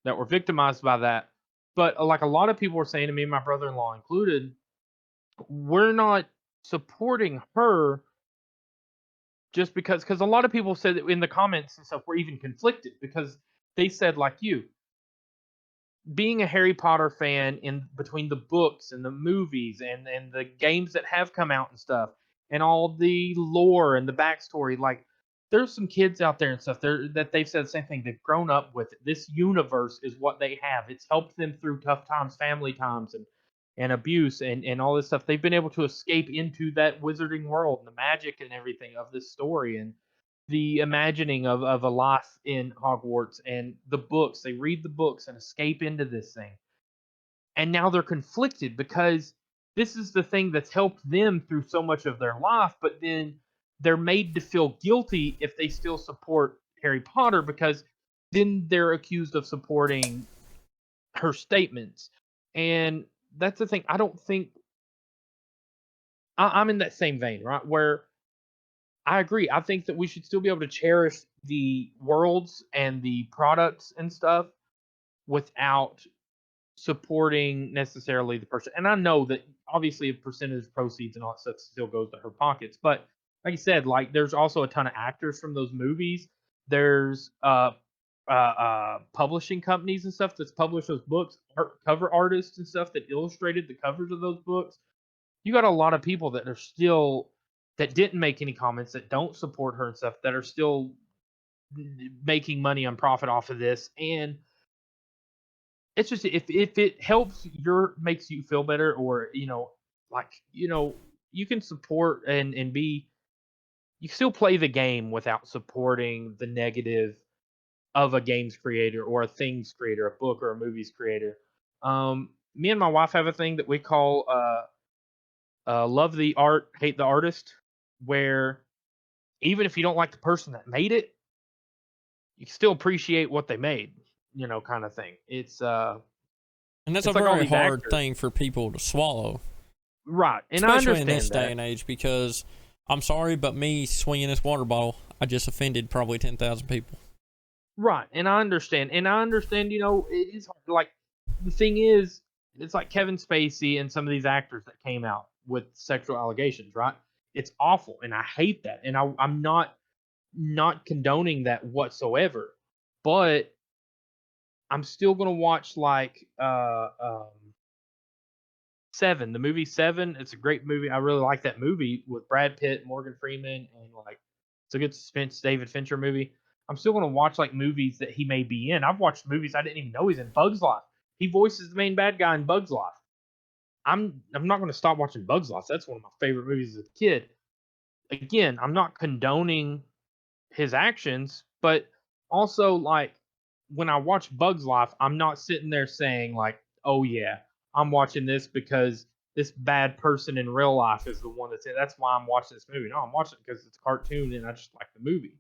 that were victimized by that. But like a lot of people were saying to me, my brother-in-law included, we're not supporting her just because a lot of people said in the comments and stuff were even conflicted because they said, like you, being a Harry Potter fan in between the books and the movies and the games that have come out and stuff and all the lore and the backstory, like there's some kids out there and stuff that they've said the same thing. They've grown up with it. This universe is what they have. It's helped them through tough times, family times, and abuse and all this stuff. They've been able to escape into that wizarding world and the magic and everything of this story and the imagining of a life in Hogwarts and the books. They read the books and escape into this thing. And now they're conflicted because this is the thing that's helped them through so much of their life, but then they're made to feel guilty if they still support Harry Potter because then they're accused of supporting her statements. And that's the thing. I don't think I'm in that same vein, right? Where I agree. I think that we should still be able to cherish the worlds and the products and stuff without supporting necessarily the person. And I know that obviously a percentage of proceeds and all that stuff still goes to her pockets. But like you said, like there's also a ton of actors from those movies. There's publishing companies and stuff that's published those books, cover artists and stuff that illustrated the covers of those books. You got a lot of people that are still that didn't make any comments, that don't support her and stuff, that are still making money on profit off of this. And it's just if it helps makes you feel better, or you can support and be, you still play the game without supporting the negative of a games creator or a things creator, a book or a movies creator. Me and my wife have a thing that we call love the art, hate the artist, where even if you don't like the person that made it, you still appreciate what they made, kind of thing. It's and that's it's a like very hard thing for people to swallow, right? And especially I understand in this that. day and age, because I'm sorry, but me swinging this water bottle, I just offended probably 10,000 people. Right, and I understand, it is hard. Like the thing is, it's like Kevin Spacey and some of these actors that came out with sexual allegations, right? It's awful, and I hate that, and I'm not condoning that whatsoever, but I'm still gonna watch like Seven, the movie Seven. It's a great movie. I really like that movie with Brad Pitt, Morgan Freeman, and like it's a good suspense David Fincher movie. I'm still gonna watch like movies that he may be in. I've watched movies I didn't even know he's in. Bug's Life. He voices the main bad guy in Bug's Life. I'm not going to stop watching Bugs Life. That's one of my favorite movies as a kid. Again, I'm not condoning his actions, but also like when I watch Bugs Life, I'm not sitting there saying like, "Oh yeah, I'm watching this because this bad person in real life is the one that's in. That's why I'm watching this movie." No, I'm watching it because it's a cartoon and I just like the movie.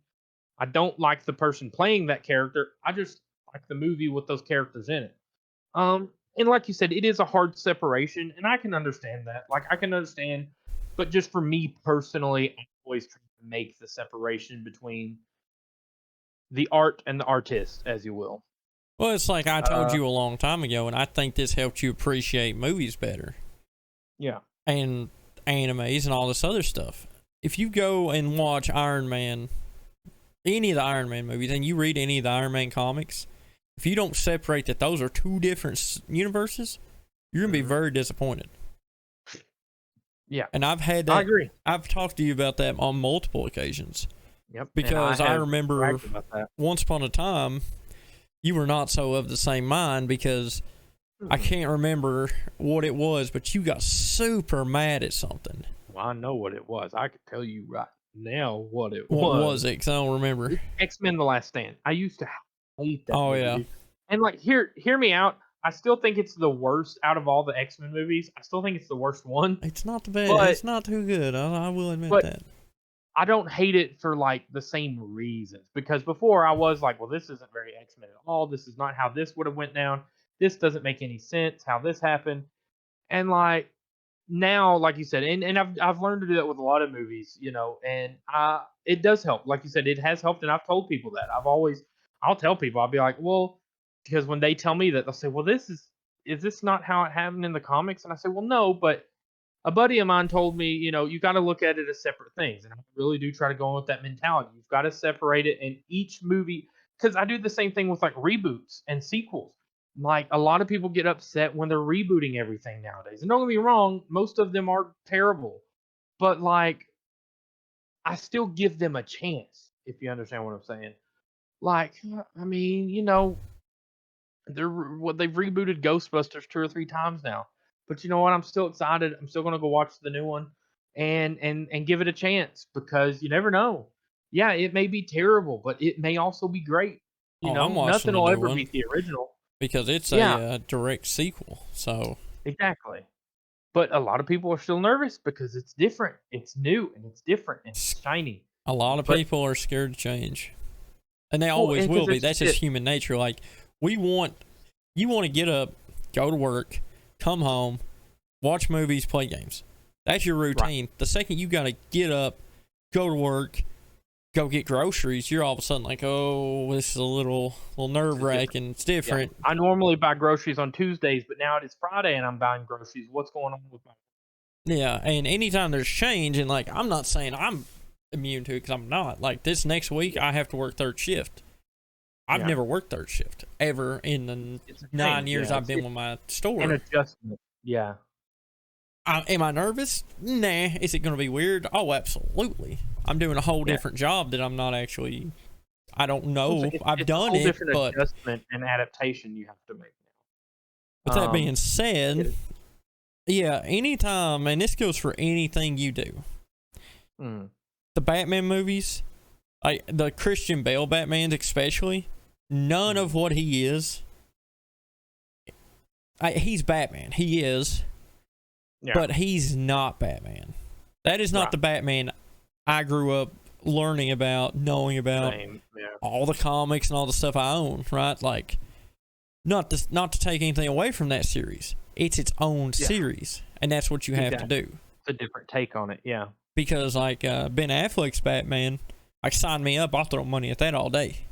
I don't like the person playing that character. I just like the movie with those characters in it. And like you said, it is a hard separation, and I can understand that. Like I can understand, but just for me personally, I always try to make the separation between the art and the artist, as you will. Well, it's like I told Uh, you a long time ago, and I think this helped you appreciate movies better yeah. and animes and all this other stuff. If you go and watch Iron Man, any of the Iron Man movies, and you read any of the Iron Man comics, if you don't separate that those are two different universes, you're going to be very disappointed. Yeah. And I've had I that. agree. I've talked to you about that on multiple occasions. Yep. Because I remember bragged about that. once upon a time, you were not so of the same mind because I can't remember what it was, but you got super mad at something. Well, I know what it was. I could tell you right now what it What was. was it? Because I don't remember. X-Men: The Last Stand. I used to hate that Oh, movie. yeah. Dude. And like hear me out. I still think it's the worst out of all the X-Men movies. I still think it's the worst one. It's not the best. But- It's not too good. I will admit but- that. I don't hate it for like the same reasons, because before I was like, well, this isn't very X-Men at all. This is not how this would have went down. This doesn't make any sense how this happened. And like now, like you said, and I've learned to do that with a lot of movies, you know, and it does help. Like you said, it has helped, and I've told people that. I'll tell people, I'll be like, well, because when they tell me that, they'll say, well, is this not how it happened in the comics? And I say, well, no, but a buddy of mine told me, you know, you got to look at it as separate things. And I really do try to go in with that mentality. You've got to separate it in each movie, because I do the same thing with like reboots and sequels. Like a lot of people get upset when they're rebooting everything nowadays. And don't get me wrong, most of them are terrible. But like, I still give them a chance, if you understand what I'm saying. Like, I mean, you know, they've rebooted Ghostbusters 2 or 3 times now. But you know what? I'm still excited. I'm still gonna go watch the new one and give it a chance, because you never know. Yeah, it may be terrible, but it may also be great. You Oh, know, I'm watching nothing the will new ever one. beat the original. Because it's Yeah. a direct sequel. So Exactly. But a lot of people are still nervous because it's different. It's new and it's different and it's shiny. a lot of But- people are scared to change. And they Well, always and 'cause will be. it's That's just human nature. Like, you want to get up, go to work, come home, watch movies, play games. That's your routine. The second you got to get up, go to work, go get groceries, you're all of a sudden like, oh, this is a little nerve wracking. It's Yeah. different. I normally buy groceries on Tuesdays, but now it is Friday and I'm buying groceries. What's going on with my Yeah, and anytime there's change, and like, I'm not saying I'm immune to it, because I'm not. Like, this next week, I have to work third shift. I've Yeah. never worked third shift ever in the It's a 9 change, years yeah. I've been with my store. an adjustment? Yeah. Am I nervous? Nah. Is it going to be weird? Oh, absolutely. I'm doing a whole Yeah. different job that I'm not actually. I don't know. It's I've a done whole it, different but adjustment and adaptation you have to make with that Um, being said, yeah, anytime, and this goes for anything you do. now. The Batman movies, like the Christian Bale Batmans especially, none of what he is. He's Batman. He is. Yeah. But he's not Batman. That is not Right. the Batman I grew up learning about, knowing about, Same, yeah. all the comics and all the stuff I own, right? Like, not to take anything away from that series. It's its own Yeah. series, and that's what you have Exactly. to do. It's a different take on it, yeah. Because like Ben Affleck's Batman, like, sign me up, I'll throw money at that all day.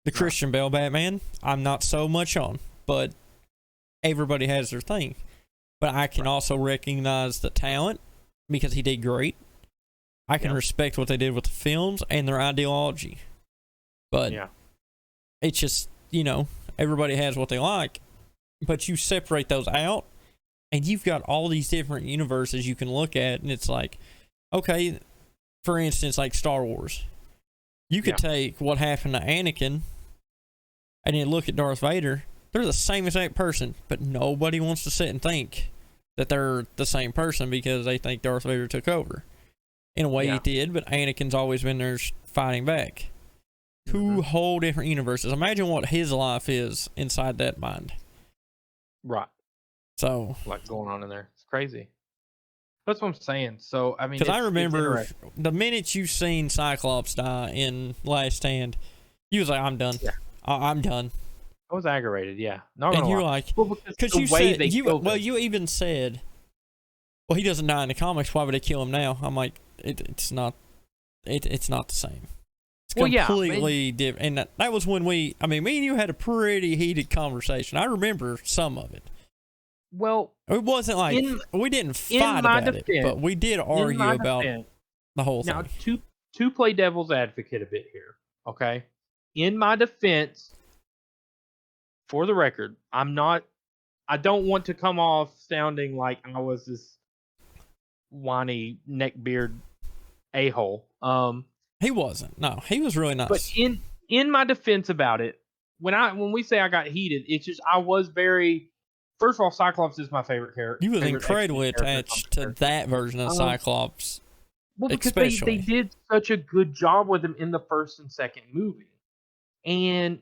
The Right. Christian Bale Batman, I'm not so much on, but everybody has their thing. But I can also recognize the talent because he did great. I can Yeah. respect what they did with the films and their ideology. But Yeah. it's just, everybody has what they like. But you separate those out, and you've got all these different universes you can look at, and it's like, okay, for instance, like Star Wars. You could take what happened to Anakin and then look at Darth Vader. They're the same exact person, but nobody wants to sit and think that they're the same person because they think Darth Vader took over. In a way, Yeah. he did, but Anakin's always been there fighting back. Two whole different universes. Imagine what his life is inside that mind. Right. So, Like going on in there. It's crazy. That's what I'm saying. So, I mean, because I it's remember interesting. the minute you seen Cyclops die in Last Stand, you was like, I'm done. Yeah. I'm done. I was aggravated, yeah. Not And gonna you're lie. like, Well, because because the you way said, they killed him. you even said, well, he doesn't die in the comics. Why would they kill him now? I'm like, it's not the same. It's Well, yeah, completely different. And that was when me and you had a pretty heated conversation. I remember some of it. Well, It wasn't like we didn't fight my about it, but we did argue about the whole thing. now to play devil's advocate a bit here, okay? In my defense, for the record, I don't want to come off sounding like I was this whiny neckbeard a-hole. He wasn't. No, he was really nice. But in my defense about it, when we say I got heated, it's just I was very. First of all, Cyclops is my favorite character. You was incredibly attached to that version of Cyclops. Well, because they did such a good job with him in the first and second movie, and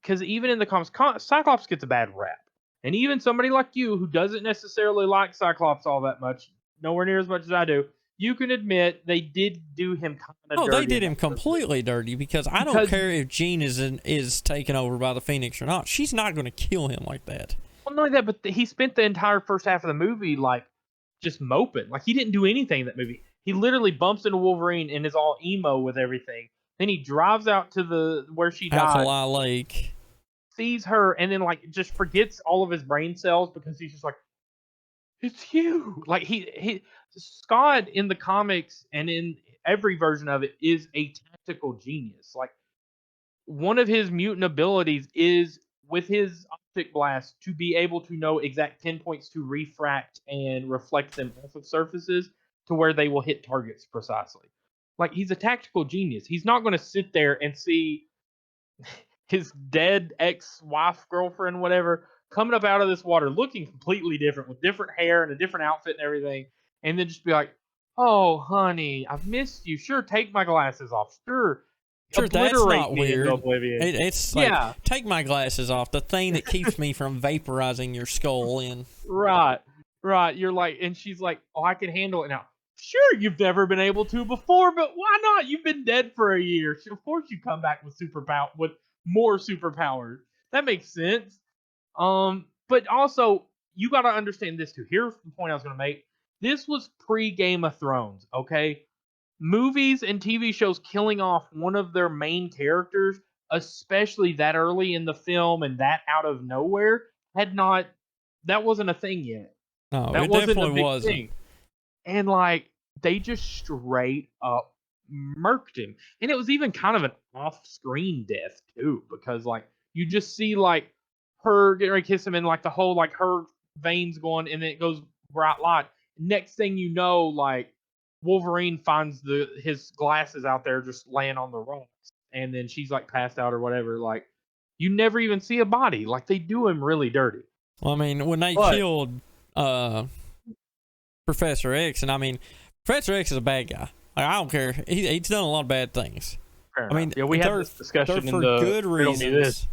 because even in the comics, Cyclops gets a bad rap, and even somebody like you who doesn't necessarily like Cyclops all that much, nowhere near as much as I do, you can admit they did do him kind of dirty. Oh, they did him completely dirty because I don't care if Jean is taken over by the Phoenix or not. She's not going to kill him like that. Well, not only that, but he spent the entire first half of the movie like just moping. Like he didn't do anything in that movie. He literally bumps into Wolverine and is all emo with everything. Then he drives out to where she died, Alkali Lake, sees her, and then like just forgets all of his brain cells because he's just like, it's you. Like he Scott in the comics and in every version of it is a tactical genius. Like one of his mutant abilities is with his optic blast to be able to know exact pinpoints to refract and reflect them off of surfaces to where they will hit targets precisely. Like he's a tactical genius. He's not going to sit there and see his dead ex-wife, girlfriend, whatever, coming up out of this water looking completely different with different hair and a different outfit and everything, and then just be like, "Oh, honey, I've missed you. Sure, take my glasses off. Sure, that's not weird. It's like, yeah. Take my glasses off. The thing that keeps me from vaporizing your skull in. Right. You're like, and she's like, "Oh, I can handle it now." Sure, you've never been able to before, but why not? You've been dead for a year. Of course, you come back with more superpowers. That makes sense. But also you got to understand this too. Here's the point I was going to make. This was pre Game of Thrones, okay? Movies and TV shows killing off one of their main characters, especially that early in the film and that out of nowhere, that wasn't a thing yet. No, that it wasn't definitely a big wasn't. thing. And like they just straight up murked him. And it was even kind of an off-screen death too, because like you just see like her getting ready to kiss him and like the whole like her veins going and then it goes bright light. Next thing you know, like Wolverine finds his glasses out there just laying on the rocks, and then she's like passed out or whatever. Like you never even see a body. Like they do him really dirty. Well, I mean, when they killed Professor X, and Professor X is a bad guy. Like, I don't care. He's done a lot of bad things. I mean, yeah, we had this discussion they're for good reasons.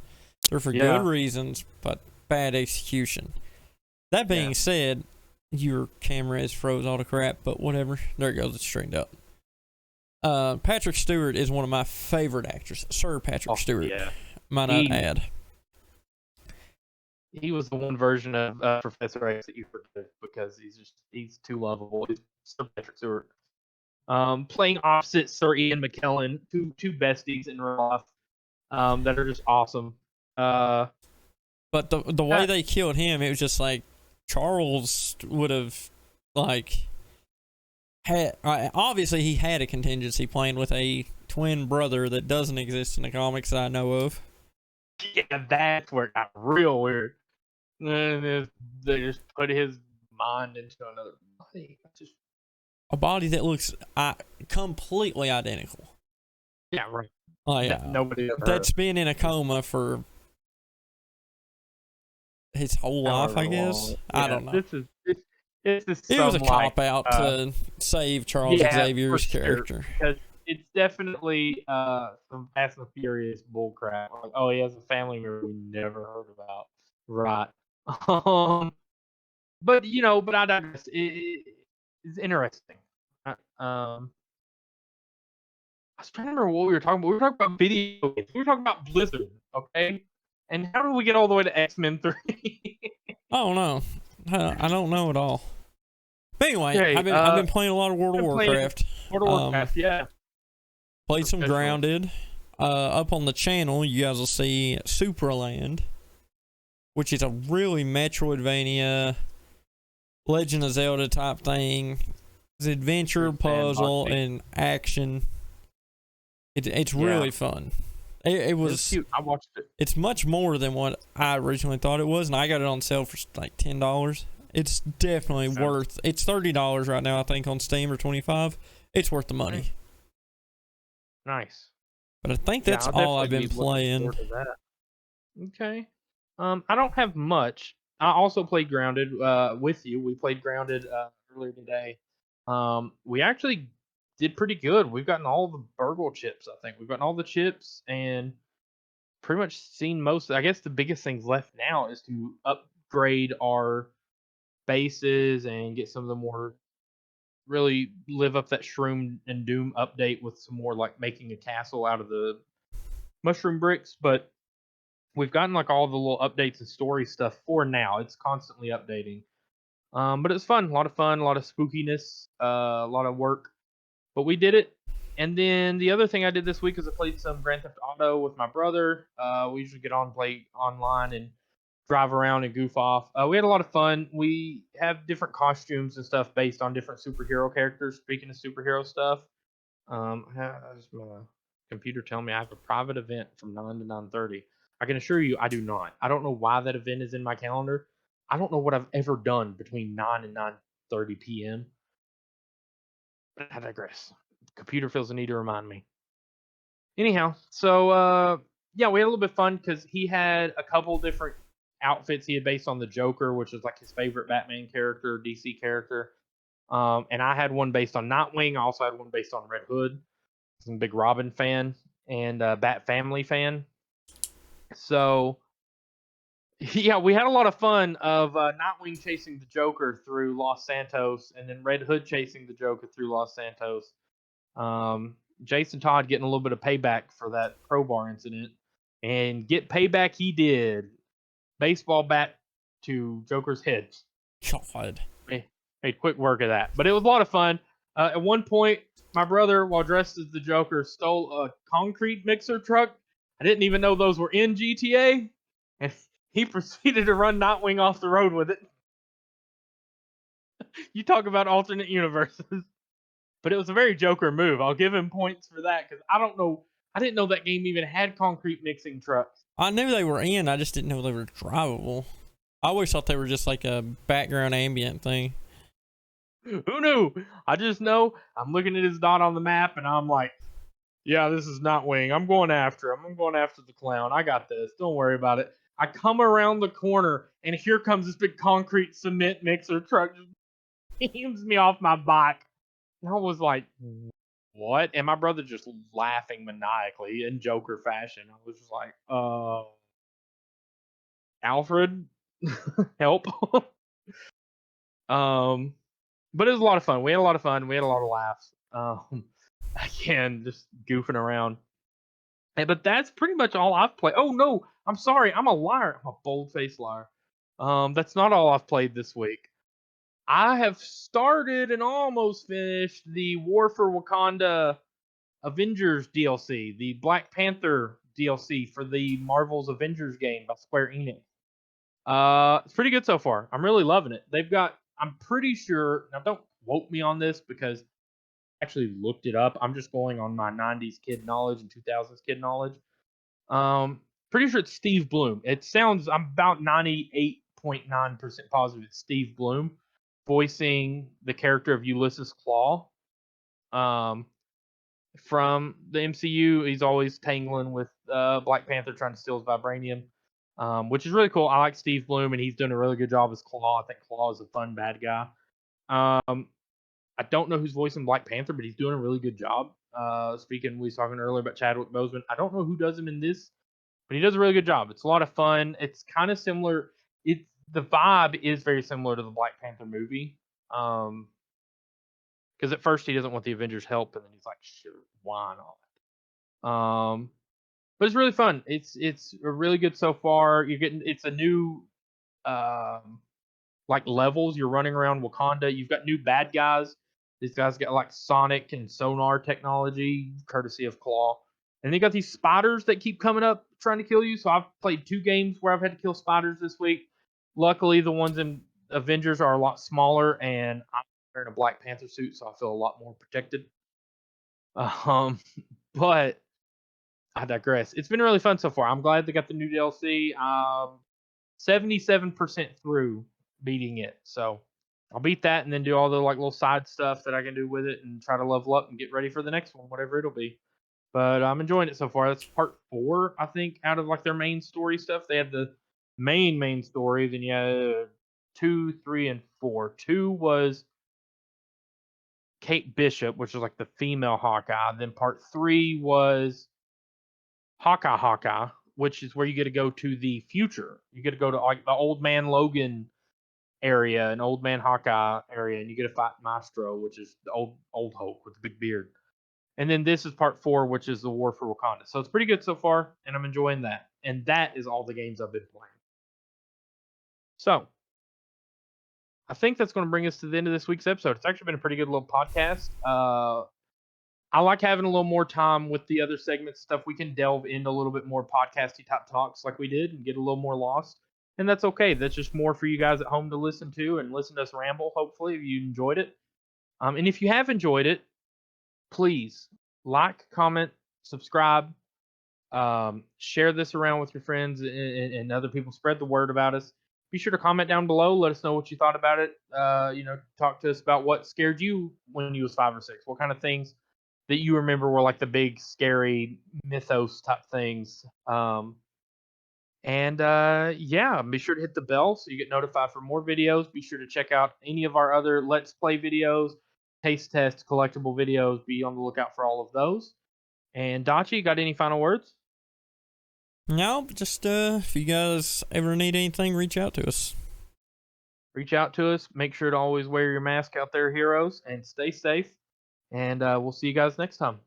They're for good reasons, but bad execution. That being said, your camera is froze all the crap, but whatever. There it goes. It's straightened up. Patrick Stewart is one of my favorite actors. Sir Patrick Stewart. Yeah. Might I add. He was the one version of Professor X that you forget because he's too lovable. He's Sir Patrick Stewart. Playing opposite Sir Ian McKellen, two besties in real life that are just awesome. But the way they killed him, it was just like Charles would have obviously he had a contingency plan with a twin brother that doesn't exist in the comics that I know of. Yeah, that's where it got real weird. And they just put his mind into another body. A body that looks completely identical. Yeah, right. Oh, yeah. Nobody ever that's been in a coma for his whole life, I however guess. long. I Yeah, don't know. this is It was a some like cop out to save Charles yeah, for Xavier's sure, character. because it's definitely some Fast and Furious bullcrap. Like, oh, he has a family member we never heard about, right? But but I digress. It's interesting. I was trying to remember what we were talking about. We were talking about video games. We were talking about Blizzard, okay? And how did we get all the way to X-Men 3? I don't know. I don't know at all. But anyway, Okay, I've been playing a lot of World of been playing Warcraft. World of Warcraft, yeah. Played some Professional. Grounded. Up on the channel, you guys will see Supraland, which is a really Metroidvania, Legend of Zelda type thing. It's adventure, puzzle, and action. It's really fun. It was cute. I watched it. It's much more than what I originally thought it was, and I got it on sale for like $10. It's definitely worth. It's $30 right now, I think, on Steam, or $25. It's worth the money. Nice. But I think that's all I've been playing. Okay. I don't have much. I also played Grounded with you. We played Grounded earlier today. We actually did pretty good. We've gotten all the Burgle chips, I think. We've gotten all the chips and pretty much seen most. I guess the biggest things left now is to upgrade our bases and get some of the more really live up that Shroom and Doom update with some more like making a castle out of the mushroom bricks. But we've gotten like all the little updates and story stuff for now. It's constantly updating. But it's fun, a lot of fun, a lot of spookiness, a lot of work. But we did it. And then the other thing I did this week is I played some Grand Theft Auto with my brother. We usually get on, play online, and drive around and goof off. We had a lot of fun. We have different costumes and stuff based on different superhero characters. Speaking of superhero stuff, how's my computer telling me I have a private event from 9 to 9:30? I can assure you I do not. I don't know why that event is in my calendar. I don't know what I've ever done between 9 and 9:30 p.m. But I digress. Computer feels the need to remind me. Anyhow, so yeah, we had a little bit of fun because he had a couple different outfits he had based on the Joker, which is like his favorite Batman character, DC character. And I had one based on Nightwing. I also had one based on Red Hood. I'm a big Robin fan and Bat Family fan. So yeah, we had a lot of fun of Nightwing chasing the Joker through Los Santos, and then Red Hood chasing the Joker through Los Santos. Jason Todd getting a little bit of payback for that crowbar incident, and get payback he did. Baseball bat to Joker's head. God. Made quick work of that. But it was a lot of fun. At one point, my brother, while dressed as the Joker, stole a concrete mixer truck. I didn't even know those were in GTA. And he proceeded to run Nightwing off the road with it. You talk about alternate universes. But it was a very Joker move. I'll give him points for that because I don't know. I didn't know that game even had concrete mixing trucks. I knew they were in. I just didn't know they were drivable. I always thought they were just like a background ambient thing. Who knew? I just know I'm looking at his dot on the map and I'm like, yeah, this is Nightwing. I'm going after him. I'm going after the clown. I got this. Don't worry about it. I come around the corner and here comes this big concrete cement mixer truck. Just beams me off my bike. And I was like, what? And my brother just laughing maniacally in Joker fashion. I was just like, Alfred, help. But it was a lot of fun. We had a lot of fun. We had a lot of laughs. Again, just goofing around. But that's pretty much all I've played. Oh no, I'm sorry. I'm a liar. I'm a bold-faced liar. That's not all I've played this week. I have started and almost finished the War for Wakanda Avengers DLC, the Black Panther DLC for the Marvel's Avengers game by Square Enix. It's pretty good so far. I'm really loving it. They've got, I'm pretty sure, now don't quote me on this because I actually looked it up. I'm just going on my 90s kid knowledge and 2000s kid knowledge. Pretty sure it's Steve Bloom. It sounds, I'm about 98.9% positive it's Steve Bloom voicing the character of Ulysses Claw. From the MCU, he's always tangling with Black Panther trying to steal his vibranium. which is really cool. I like Steve Bloom, and he's doing a really good job as Claw. I think Claw is a fun bad guy. I don't know who's voicing Black Panther, but he's doing a really good job. We was talking earlier about Chadwick Boseman. I don't know who does him in this, but he does a really good job. It's a lot of fun. It's kind of similar. The vibe is very similar to the Black Panther movie. Because at first he doesn't want the Avengers' help, and then he's like, "Sure, why not?" But it's really fun. It's really good so far. It's a new like levels. You're running around Wakanda. You've got new bad guys. These guys got like sonic and sonar technology, courtesy of Claw. And they got these spiders that keep coming up trying to kill you. So I've played 2 games where I've had to kill spiders this week. Luckily, the ones in Avengers are a lot smaller, and I'm wearing a Black Panther suit, so I feel a lot more protected. But I digress. It's been really fun so far. I'm glad they got the new DLC. 77% through beating it. So I'll beat that and then do all the like little side stuff that I can do with it and try to level up and get ready for the next one, whatever it'll be. But I'm enjoying it so far. That's part 4, I think, out of like their main story stuff. They had the main story. Then you had 2, 3, and 4. 2 was Kate Bishop, which was like the female Hawkeye. Then part 3 was Hawkeye, which is where you get to go to the future. You get to go to like the Old Man Logan area, an Old Man Hawkeye area, and you get to fight Maestro, which is the old Hulk with the big beard. And then this is part 4, which is the War for Wakanda. So it's pretty good so far, and I'm enjoying that. And that is all the games I've been playing. So I think that's going to bring us to the end of this week's episode. It's actually been a pretty good little podcast. I like having a little more time with the other segments stuff. We can delve into a little bit more podcasty type talks like we did and get a little more lost. And that's okay. That's just more for you guys at home to listen to and listen to us ramble, hopefully, if you enjoyed it. And if you have enjoyed it, please like, comment, subscribe, share this around with your friends and other people. Spread the word about us. Be sure to comment down below. Let us know what you thought about it. Talk to us about what scared you when you was 5 or 6. What kind of things that you remember were like the big, scary mythos type things. Be sure to hit the bell so you get notified for more videos. Be sure to check out any of our other Let's Play videos, taste test, collectible videos. Be on the lookout for all of those. And Dachi, got any final words? No, but just if you guys ever need anything, reach out to us. Reach out to us. Make sure to always wear your mask out there, heroes, and stay safe. And we'll see you guys next time.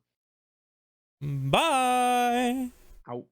Bye. Out.